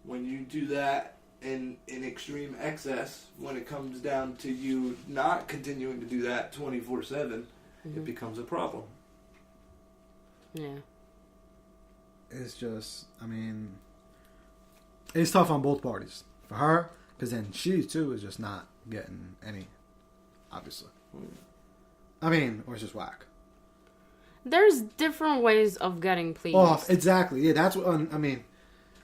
Speaker 3: When you do that in extreme excess, when it comes down to you not continuing to do that 24/7, it becomes a problem.
Speaker 1: Yeah.
Speaker 2: It's just, I mean, it's tough on both parties. For her, because then she, too, is just not getting any, obviously. I mean, or it's just whack.
Speaker 1: There's different ways of getting pleased.
Speaker 2: Oh, exactly. Yeah, that's what, I mean,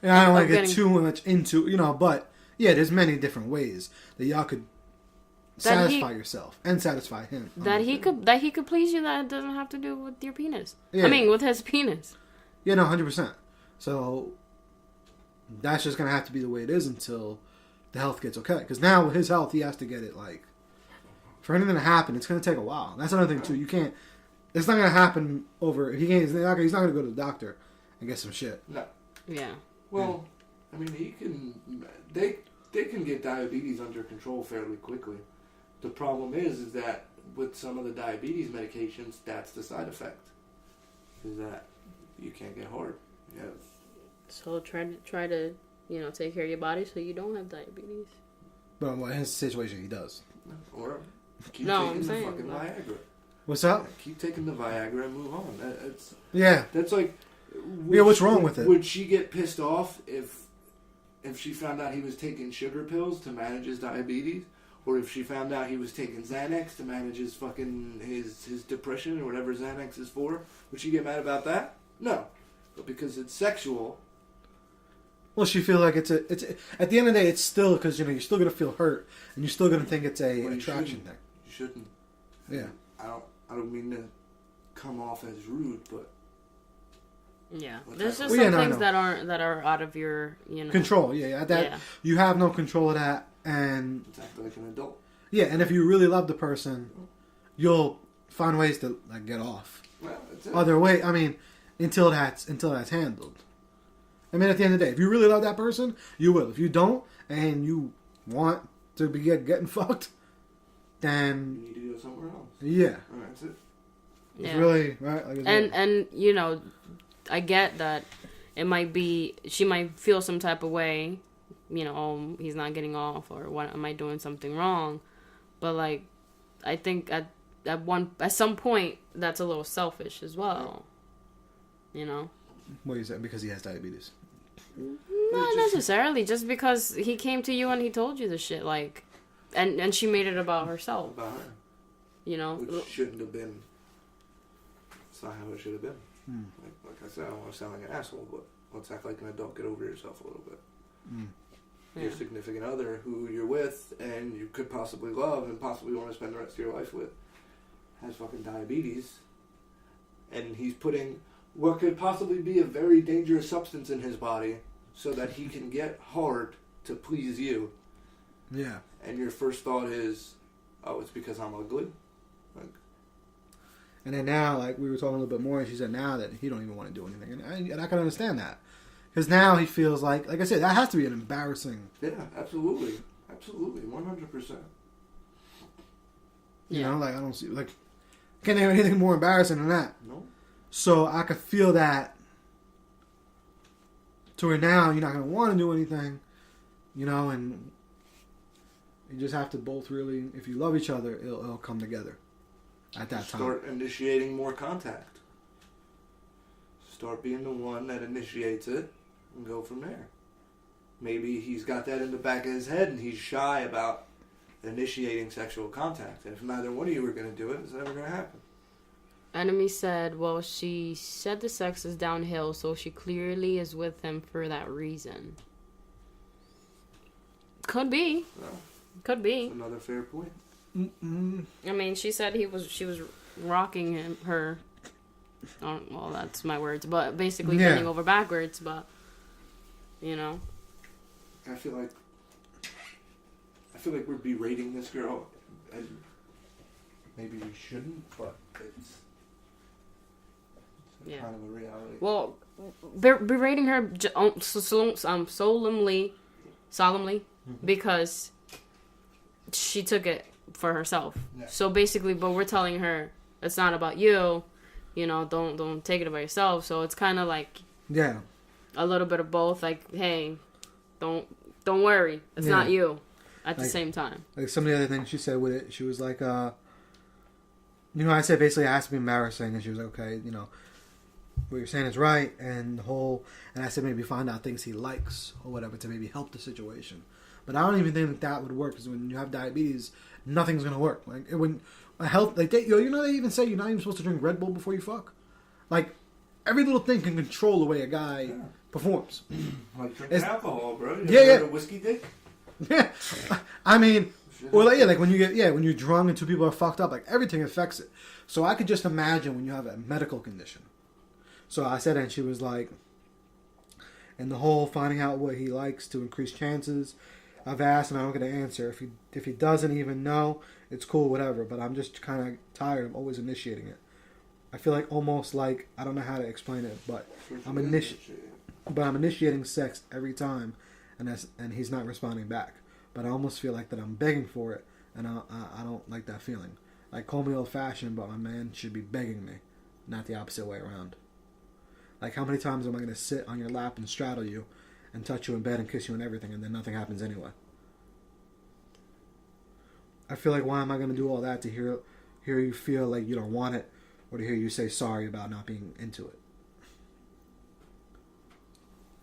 Speaker 2: and I don't want to get too much into, but, yeah, there's many different ways that y'all could satisfy yourself and satisfy him.
Speaker 1: That he could please you, that doesn't have to do with your penis.
Speaker 2: Yeah.
Speaker 1: I mean, with his penis.
Speaker 2: Yeah, no, 100%. So, that's just going to have to be the way it is until the health gets okay. Because now, with his health, he has to get it, for anything to happen, it's going to take a while. That's another thing, too. You can't, it's not going to happen he's not going to go to the doctor and get some shit.
Speaker 3: No.
Speaker 1: Yeah.
Speaker 3: Well, I mean, they can get diabetes under control fairly quickly. The problem is that with some of the diabetes medications, that's the side effect. Is that you can't get hard. Yeah.
Speaker 1: So try to take care of your body so you don't have diabetes.
Speaker 2: But in his situation, he does.
Speaker 3: Or keep taking the fucking Viagra.
Speaker 2: What's up?
Speaker 3: Yeah, keep taking the Viagra and move on. That's like.
Speaker 2: What's wrong with it?
Speaker 3: Would she get pissed off if she found out he was taking sugar pills to manage his diabetes? Or if she found out he was taking Xanax to manage his fucking his depression or whatever Xanax is for? Would she get mad about that? No. But because it's sexual.
Speaker 2: Well, she feel like it's at the end of the day, it's still, because you're still gonna feel hurt and you're still gonna think it's a attraction thing.
Speaker 3: You shouldn't.
Speaker 2: Yeah.
Speaker 3: I don't mean to come off as rude, but
Speaker 1: yeah, there's just some things that are out of your
Speaker 2: control. Yeah. You have no control of that, and
Speaker 3: it's acting like an adult.
Speaker 2: Yeah, and if you really love the person, you'll find ways to get off.
Speaker 3: Well, that's it.
Speaker 2: Other way, I mean, until that's handled. I mean, at the end of the day, if you really love that person, you will. If you don't, and you want to be getting fucked, then
Speaker 3: you need to go somewhere else.
Speaker 2: Yeah,
Speaker 3: that's it.
Speaker 2: It's really right.
Speaker 1: And I get that she might feel some type of way, he's not getting off, or what, am I doing something wrong? But I think at some point that's a little selfish as well.
Speaker 2: What is that? Because he has diabetes?
Speaker 1: Not necessarily. Just because he came to you and he told you the shit, and she made it about herself.
Speaker 3: About her. Which shouldn't have been. It's not how it should have been. Like I said, I don't want to sound like an asshole, but let's act like an adult. Get over yourself a little bit. Your significant other, who you're with, and you could possibly love and possibly want to spend the rest of your life with, has fucking diabetes, and he's putting what could possibly be a very dangerous substance in his body so that he can get hard to please you.
Speaker 2: Yeah.
Speaker 3: And your first thought is, oh, it's because I'm ugly? Like,
Speaker 2: and then now, like, we were talking a little bit more, and she said now that he don't even want to do anything. And I can understand that. Because now he feels like I said, that has to be an embarrassing...
Speaker 3: Yeah, absolutely. Absolutely. 100%.
Speaker 2: You know, like, I don't see... Like, can't think of anything more embarrassing than that.
Speaker 3: No.
Speaker 2: So I could feel that to where now you're not going to want to do anything, you know, and you just have to both really, if you love each other, it'll come together at that time.
Speaker 3: Start initiating more contact. Start being the one that initiates it and go from there. Maybe he's got that in the back of his head and he's shy about initiating sexual contact. And if neither one of you are going to do it, it's never going to happen.
Speaker 1: Enemy said, well, she said the sex is downhill, so she clearly is with him for that reason. Could be.
Speaker 3: Well,
Speaker 1: Could be.
Speaker 3: another fair point.
Speaker 2: Mm-mm.
Speaker 1: I mean, she said she was rocking her. Well, that's my words, but basically bending over backwards. But you know,
Speaker 3: I feel like we're berating this girl, and maybe we shouldn't, but it's kind of a reality.
Speaker 1: Well, berating her solemnly, because she took it for herself. Yeah. So basically, but we're telling her it's not about you. You know, don't take it about yourself. So it's kind of like a little bit of both. Like, hey, don't worry, it's not you. At the same time,
Speaker 2: like some of the other things she said with it, she was like, you know, I said basically it has to be embarrassing, and she was like, okay, you know, what you're saying is right, and I said maybe find out things he likes or whatever to maybe help the situation. But I don't even think that would work, because when you have diabetes, nothing's gonna work. Like when health, like you know, they even say you're not even supposed to drink Red Bull before you fuck. Like every little thing can control the way a guy performs.
Speaker 3: Like drinking alcohol, bro.
Speaker 2: You ever heard
Speaker 3: of whiskey dick?
Speaker 2: Yeah, I mean, or like when you're drunk and two people are fucked up, like everything affects it. So I could just imagine when you have a medical condition. So I said, and she was like, and the whole finding out what he likes to increase chances. I've asked and I don't get an answer. If he doesn't even know, it's cool, whatever. But I'm just kind of tired of always initiating it. I feel like almost like I don't know how to explain it, but I'm initiating sex every time. And he's not responding back. But I almost feel like that I'm begging for it, and I don't like that feeling. Like, call me old-fashioned, but my man should be begging me, not the opposite way around. Like, how many times am I going to sit on your lap and straddle you and touch you in bed and kiss you and everything, and then nothing happens anyway? I feel like, why am I going to do all that to hear you feel like you don't want it, or to hear you say sorry about not being into it?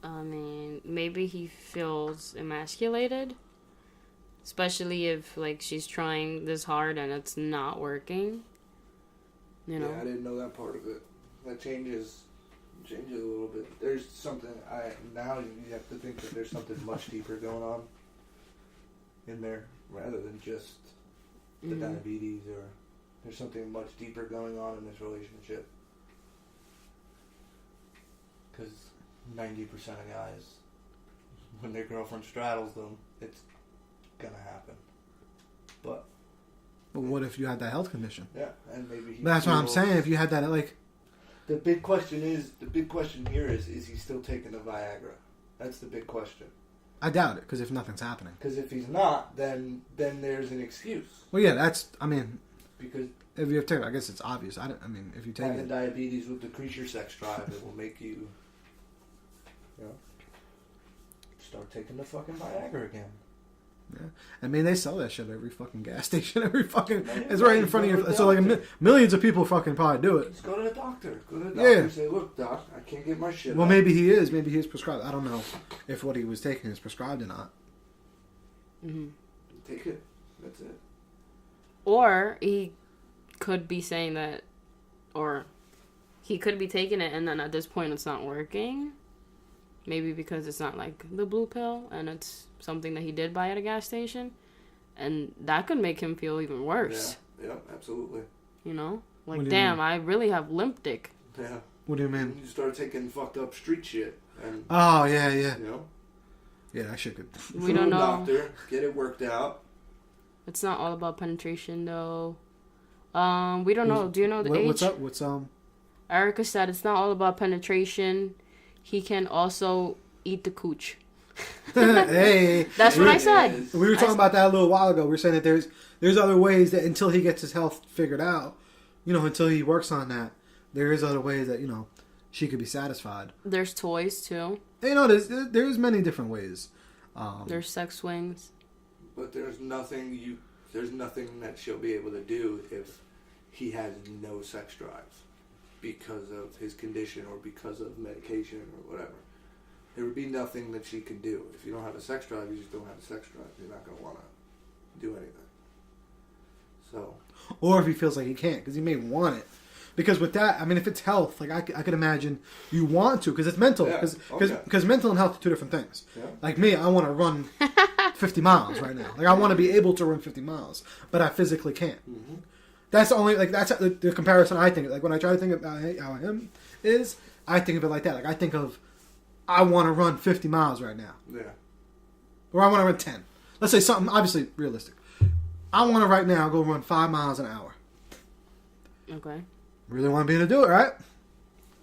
Speaker 1: I mean, maybe he feels emasculated, especially if like she's trying this hard and it's not working. You know.
Speaker 3: Yeah, I didn't know that part of it. That changes a little bit. There's something now you have to think that there's something much deeper going on in there rather than just the diabetes, or there's something much deeper going on in this relationship. Because 90% of guys, when their girlfriend straddles them, it's gonna happen. But
Speaker 2: what if you had that health condition?
Speaker 3: Yeah, and maybe
Speaker 2: that's what I'm saying. If you had that, like,
Speaker 3: the big question here is he still taking the Viagra? That's the big question.
Speaker 2: I doubt it, because if nothing's happening.
Speaker 3: Because if he's not, then there's an excuse.
Speaker 2: Well, yeah, because if you have taken, I guess it's obvious. If you take
Speaker 3: having diabetes will decrease your sex drive. It will make you. You know, start taking the fucking Viagra again.
Speaker 2: Yeah, I mean, they sell that shit at every fucking gas station. It's right in front of you. So like millions of people fucking probably do it.
Speaker 3: Just go to the doctor. And say, look, doc, I can't get my shit.
Speaker 2: Well, maybe he is. Maybe he is prescribed. I don't know if what he was taking is prescribed or not.
Speaker 1: Mm-hmm.
Speaker 3: Take it. That's it.
Speaker 1: Or he could be saying that, or he could be taking it, and then at this point it's not working. Maybe because it's not like the blue pill, and it's something that he did buy at a gas station. And that could make him feel even worse.
Speaker 3: Yeah, absolutely.
Speaker 1: You know? Like, damn, I really have limp dick.
Speaker 3: Yeah.
Speaker 2: What do you mean?
Speaker 3: You start taking fucked up street shit. And,
Speaker 2: oh, yeah.
Speaker 3: You know?
Speaker 2: Yeah, that shit could...
Speaker 1: We don't know.
Speaker 3: Doctor, get it worked out.
Speaker 1: It's not all about penetration, though. We don't know. Do you know the age?
Speaker 2: What's up? What's
Speaker 1: Erica said it's not all about penetration. He can also eat the cooch.
Speaker 2: Hey,
Speaker 1: That's what I said.
Speaker 2: We were talking about that a little while ago. We were saying that there's other ways that until he gets his health figured out, until he works on that, there is other ways that she could be satisfied.
Speaker 1: There's toys too.
Speaker 2: There's many different ways.
Speaker 1: There's sex swings.
Speaker 3: But there's nothing that she'll be able to do if he has no sex drive because of his condition or because of medication or whatever. There would be nothing that she could do. If you don't have a sex drive, you just don't have a sex drive. You're not going to want to do anything. So.
Speaker 2: Or if he feels like he can't, because he may want it. Because with that, I mean, if it's health, like I could imagine you want to, because it's mental. Because mental and health are two different things. Yeah. Like me, I want to run 50 miles right now. Like I want to be able to run 50 miles, but I physically can't. Mm-hmm. That's the only that's the comparison I think of. Like when I try to think about how him is, I think of it like that. Like I think of, I want to run 50 miles right now. Yeah. Or I want to run 10. Let's say something obviously realistic. I want to right now go run 5 miles an hour.
Speaker 1: Okay.
Speaker 2: Really want to be able to do it, right?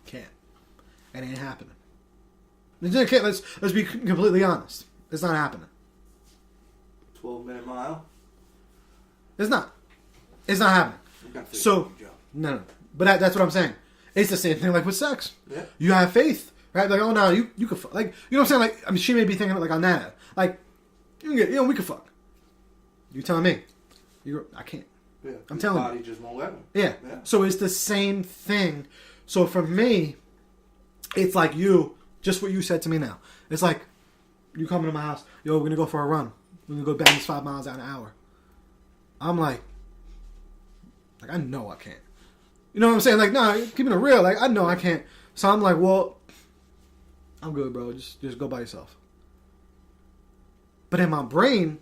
Speaker 2: Can't. It ain't happening. Let's be completely honest. It's not happening.
Speaker 3: 12-minute mile?
Speaker 2: It's not. It's not happening. So, no. But that's what I'm saying. It's the same thing like with sex. Yeah. You have faith, right? Like, oh, no, you could fuck. Like, you know what I'm saying? Like, I mean, she may be thinking like on that. Like, we could fuck. You telling me. I can't.
Speaker 3: Yeah,
Speaker 2: I'm telling you.
Speaker 3: Body just won't let him.
Speaker 2: Yeah. So it's the same thing. So for me, it's like just what you said to me now. It's like you come into my house. Yo, we're going to go for a run. We're going to go bang this 5 miles an hour. I'm like, I know I can't. You know what I'm saying? Like, no, keeping it real. Like, I know I can't. So I'm like, well, I'm good, bro. Just go by yourself. But in my brain,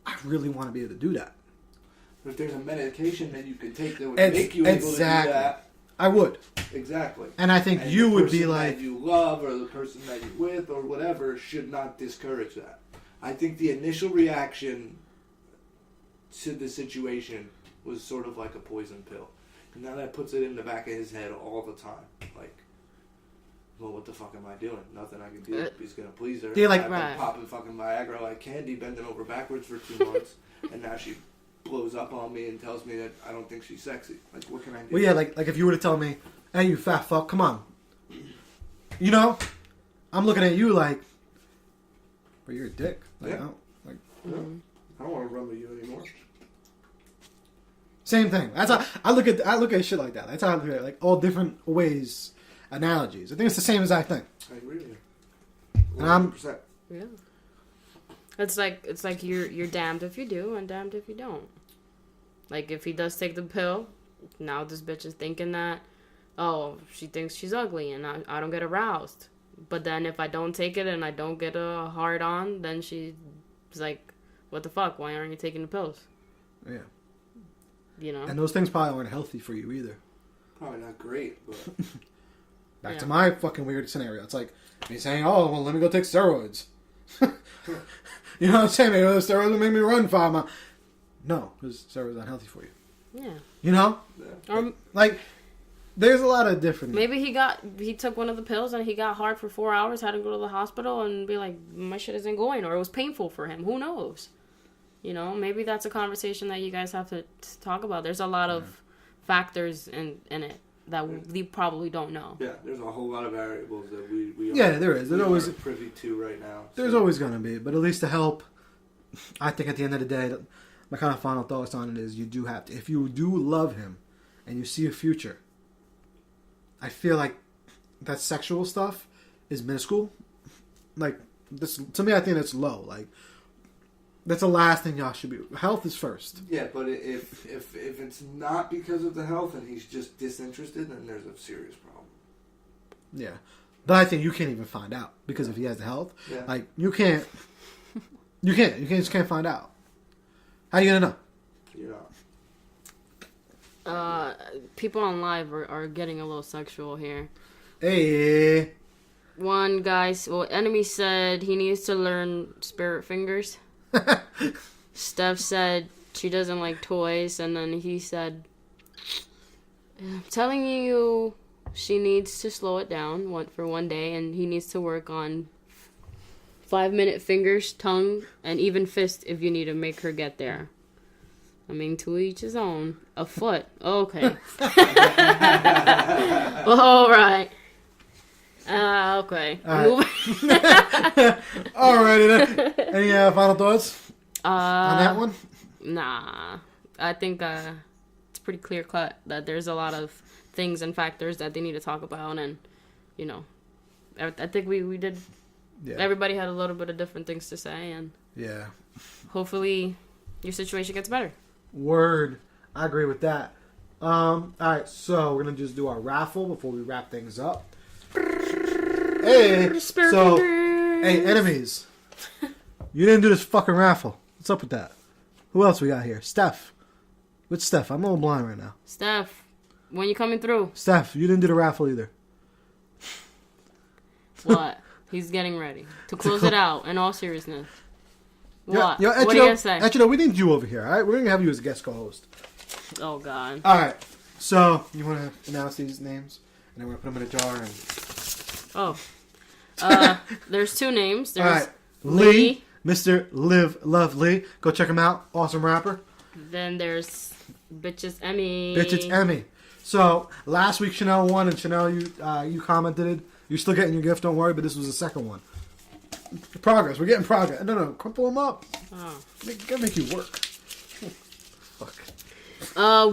Speaker 2: I really want to be able to do that.
Speaker 3: But if there's a medication that you could take that would make you able to do that,
Speaker 2: I would.
Speaker 3: Exactly.
Speaker 2: And I think you would be like,
Speaker 3: the person that you love or the person that you're with or whatever should not discourage that. I think the initial reaction to the situation was sort of like a poison pill. And now that puts it in the back of his head all the time. Like, well, what the fuck am I doing? Nothing I can do. He's going to please her.
Speaker 2: I've
Speaker 3: been popping fucking Viagra like candy, bending over backwards for 2 months. And now she blows up on me and tells me that I don't think she's sexy. Like, what can I do?
Speaker 2: Well, yeah, like if you were to tell me, hey, you fat fuck, come on. I'm looking at you like, but you're a dick. Like,
Speaker 3: yeah. I don't want to run with you anymore.
Speaker 2: Same thing. That's how I look at shit like that. That's how I look at it. Like all different ways, analogies. I think it's the same as I think.
Speaker 3: I agree with you.
Speaker 2: 100%.
Speaker 1: Yeah. It's like you're damned if you do and damned if you don't. Like if he does take the pill, now this bitch is thinking that, oh, she thinks she's ugly and I don't get aroused. But then if I don't take it and I don't get a hard on, then she's like, what the fuck? Why aren't you taking the pills?
Speaker 2: Yeah. And those things probably aren't healthy for you either.
Speaker 3: Probably not great, but
Speaker 2: back to my fucking weird scenario. It's like me saying, oh, well, let me go take steroids. You know what I'm saying? Maybe those steroids will make me run 5 miles. No, because steroids aren't healthy for you.
Speaker 1: Yeah.
Speaker 2: Yeah. Like, there's a lot of different...
Speaker 1: Maybe he took one of the pills and he got hard for 4 hours, had to go to the hospital and be like, my shit isn't going, or it was painful for him. Who knows? Maybe that's a conversation that you guys have to talk about. There's a lot of factors in it that we probably don't know. Yeah,
Speaker 3: there's a whole lot of variables that we
Speaker 2: there is. There's always
Speaker 3: privy to right now.
Speaker 2: There's always going to be, but at least to help, I think at the end of the day, my kind of final thoughts on it is you do have to, if you do love him and you see a future, I feel like that sexual stuff is minuscule. Like, this, to me, I think that's low. Like, that's the last thing y'all should be. Health is first.
Speaker 3: Yeah, but if it's not because of the health and he's just disinterested, then there's a serious problem.
Speaker 2: Yeah. But I think you can't even find out because if he has the health, like, you just can't find out. How are you going to know?
Speaker 3: You're
Speaker 1: not. People on live are getting a little sexual here.
Speaker 2: Hey.
Speaker 1: One guy, Enemy said he needs to learn spirit fingers. Steph said she doesn't like toys, and then he said, I'm telling you, she needs to slow it down for one day, and he needs to work on 5-minute fingers, tongue, and even fist if you need to make her get there. I mean, to each his own. A foot. Okay. All right. Okay.
Speaker 2: All right. Alrighty then. Any final thoughts on that one?
Speaker 1: Nah. I think it's pretty clear cut that there's a lot of things and factors that they need to talk about, and you know, I think we did. Yeah. Everybody had a little bit of different things to say, and
Speaker 2: yeah,
Speaker 1: hopefully your situation gets better.
Speaker 2: Word. I agree with that. Alright, so we're gonna just do our raffle before we wrap things up. Hey, so, hey, enemies. You didn't do this fucking raffle. What's up with that? Who else we got here? Steph. Which Steph? I'm a little blind right now.
Speaker 1: Steph, when you coming through?
Speaker 2: Steph, you didn't do the raffle either.
Speaker 1: What? He's getting ready to close it out, in all seriousness. What?
Speaker 2: Yo,
Speaker 1: what are you going to say?
Speaker 2: Actually, we need you over here, alright? We're going to have you as a guest co-host.
Speaker 1: Oh, God.
Speaker 2: Alright, so, you want to announce these names? And then we're going to put them in a jar and...
Speaker 1: Oh. There's 2 names. There's
Speaker 2: alright, Lee, Mr. Live Love Lee. Go check him out. Awesome rapper.
Speaker 1: Then there's Bitches Emmy.
Speaker 2: Bitches Emmy. So, last week Chanel won, and Chanel, you commented it. You're still getting your gift, don't worry, but this was the second one. Progress. We're getting progress. No. Crumple them up.
Speaker 1: Oh.
Speaker 2: Gotta make you work. Fuck.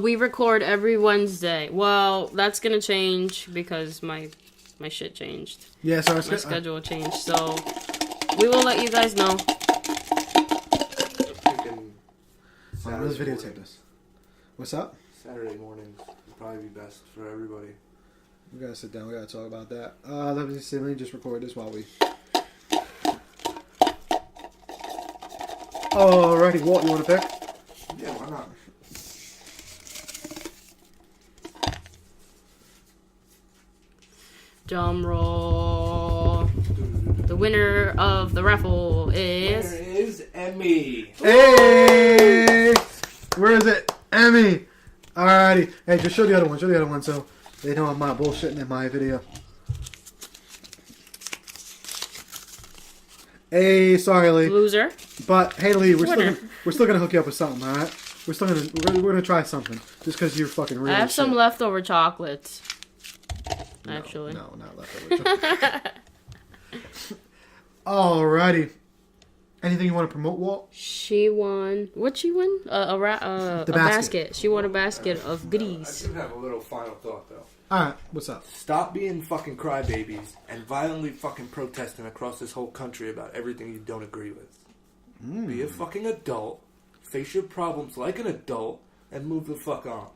Speaker 1: We record every Wednesday. Well, that's gonna change because my shit changed.
Speaker 2: Yeah, so
Speaker 1: my schedule changed. So we will let you guys know.
Speaker 2: Let's videotape this. What's up?
Speaker 3: Saturday mornings would probably be best for everybody.
Speaker 2: We gotta sit down. We gotta talk about that. Let me just record this while we. Alrighty, Walt, you want to pick?
Speaker 3: Yeah, why not?
Speaker 1: Drum roll. The winner of the raffle is...
Speaker 3: There is Emmy.
Speaker 2: Hey! Where is it? Emmy! Alrighty. Hey, just show the other one. Show the other one so they know I'm not bullshitting in my video. Hey, sorry, Lee.
Speaker 1: Loser.
Speaker 2: But hey, Lee, we're still gonna hook you up with something, all right? We're gonna try something just because you're fucking real.
Speaker 1: I have some leftover chocolates. Actually,
Speaker 2: no, not leftover chocolates. Alrighty. Anything you want to promote, Walt?
Speaker 1: She won. What'd she win? A basket. She won a basket of goodies.
Speaker 3: I do have a little final thought, though.
Speaker 2: Alright, what's up?
Speaker 3: Stop being fucking crybabies and violently fucking protesting across this whole country about everything you don't agree with. Be a fucking adult, face your problems like an adult, and move the fuck on.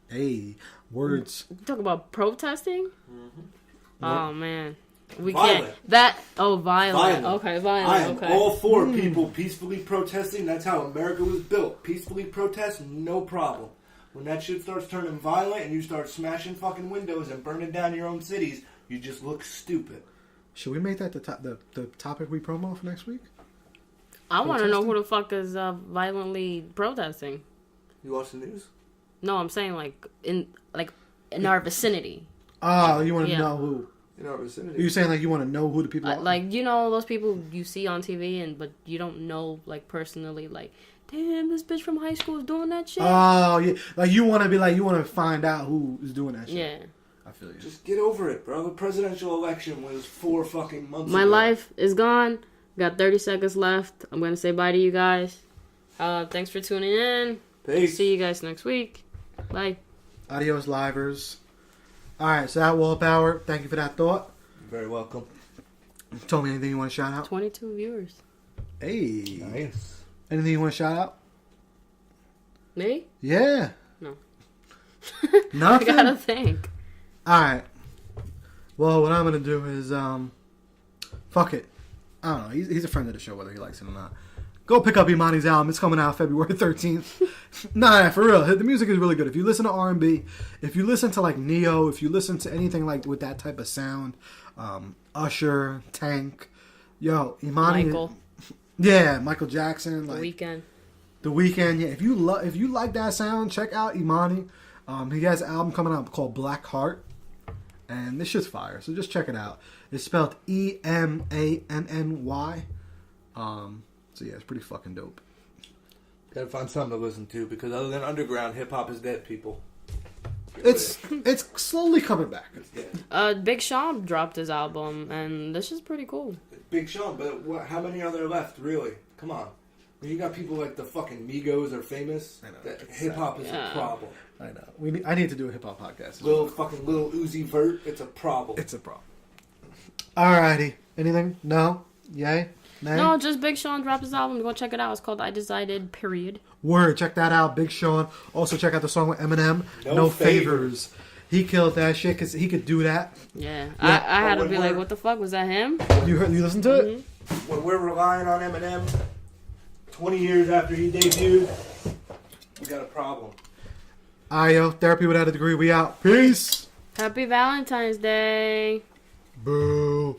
Speaker 2: Hey, words.
Speaker 1: Talk about protesting?
Speaker 3: Mm-hmm.
Speaker 1: Oh, man. We
Speaker 3: Violent.
Speaker 1: can't. Violent. Okay, violent.
Speaker 3: I am
Speaker 1: okay.
Speaker 3: all for people peacefully protesting. That's how America was built. Peacefully protest, no problem. When that shit starts turning violent and you start smashing fucking windows and burning down your own cities, you just look stupid.
Speaker 2: Should we make that the topic we promo for next week?
Speaker 1: I want to know who the fuck is violently protesting.
Speaker 3: You watch the news?
Speaker 1: No, I'm saying in our vicinity.
Speaker 2: Oh, you want to know who?
Speaker 3: In our vicinity.
Speaker 2: Are you saying you want to know who the people are?
Speaker 1: You know those people you see on TV but you don't know personally damn, this bitch from high school is doing that shit.
Speaker 2: Oh yeah, you want to you want to find out who is doing that shit.
Speaker 1: Yeah.
Speaker 2: I feel you.
Speaker 3: Just get over it, bro. The presidential election was 4 fucking months ago.
Speaker 1: My life is gone. Got 30 seconds left. I'm going to say bye to you guys. Thanks for tuning in.
Speaker 3: Peace.
Speaker 1: See you guys next week. Bye.
Speaker 2: Adios, livers. Alright, so that Willpower, thank you for that thought.
Speaker 3: You're very welcome.
Speaker 2: Tell me anything you want to shout out?
Speaker 1: 22 viewers.
Speaker 2: Hey.
Speaker 3: Nice.
Speaker 2: Anything you want to shout out?
Speaker 1: Me?
Speaker 2: Yeah.
Speaker 1: No.
Speaker 2: Nothing?
Speaker 1: I gotta think.
Speaker 2: Alright. Well, what I'm going to do is, fuck it. I don't know. He's a friend of the show, whether he likes it or not. Go pick up Emanny's album. It's coming out February 13th. Nah, for real. The music is really good. If you listen to R&B, if you listen to Neo, if you listen to anything with that type of sound, Usher, Tank, yo, Emanny.
Speaker 1: Michael.
Speaker 2: Yeah, Michael Jackson.
Speaker 1: The Weeknd.
Speaker 2: The Weeknd, yeah. If you like that sound, check out Emanny. He has an album coming out called Black Heart, and this shit's fire. So just check it out. It's spelled Emanny. So yeah, it's pretty fucking dope.
Speaker 3: Gotta find something to listen to because other than underground, hip hop is dead, people.
Speaker 2: It's slowly coming back.
Speaker 3: It's dead.
Speaker 1: Big Sean dropped his album, and this is pretty cool.
Speaker 3: Big Sean, but how many are there left, really? Come on. When you got people like the fucking Migos are famous, hip hop is a problem.
Speaker 2: I know. I need to do a hip hop podcast.
Speaker 3: Little Uzi Vert, it's a problem.
Speaker 2: It's a problem. Alrighty. Anything? No? Yay? Nay?
Speaker 1: No, just Big Sean dropped his album. Go check it out. It's called I Decided, period.
Speaker 2: Word. Check that out. Big Sean. Also check out the song with Eminem, No Favors. He killed that shit because he could do that.
Speaker 1: Yeah. I had to be like, what the fuck? Was that him?
Speaker 2: You listened to it?
Speaker 3: When we're relying on Eminem 20 years after he debuted, we got a problem.
Speaker 2: Yo, Therapy Without a Degree. We out. Peace.
Speaker 1: Happy Valentine's Day.
Speaker 2: Boo.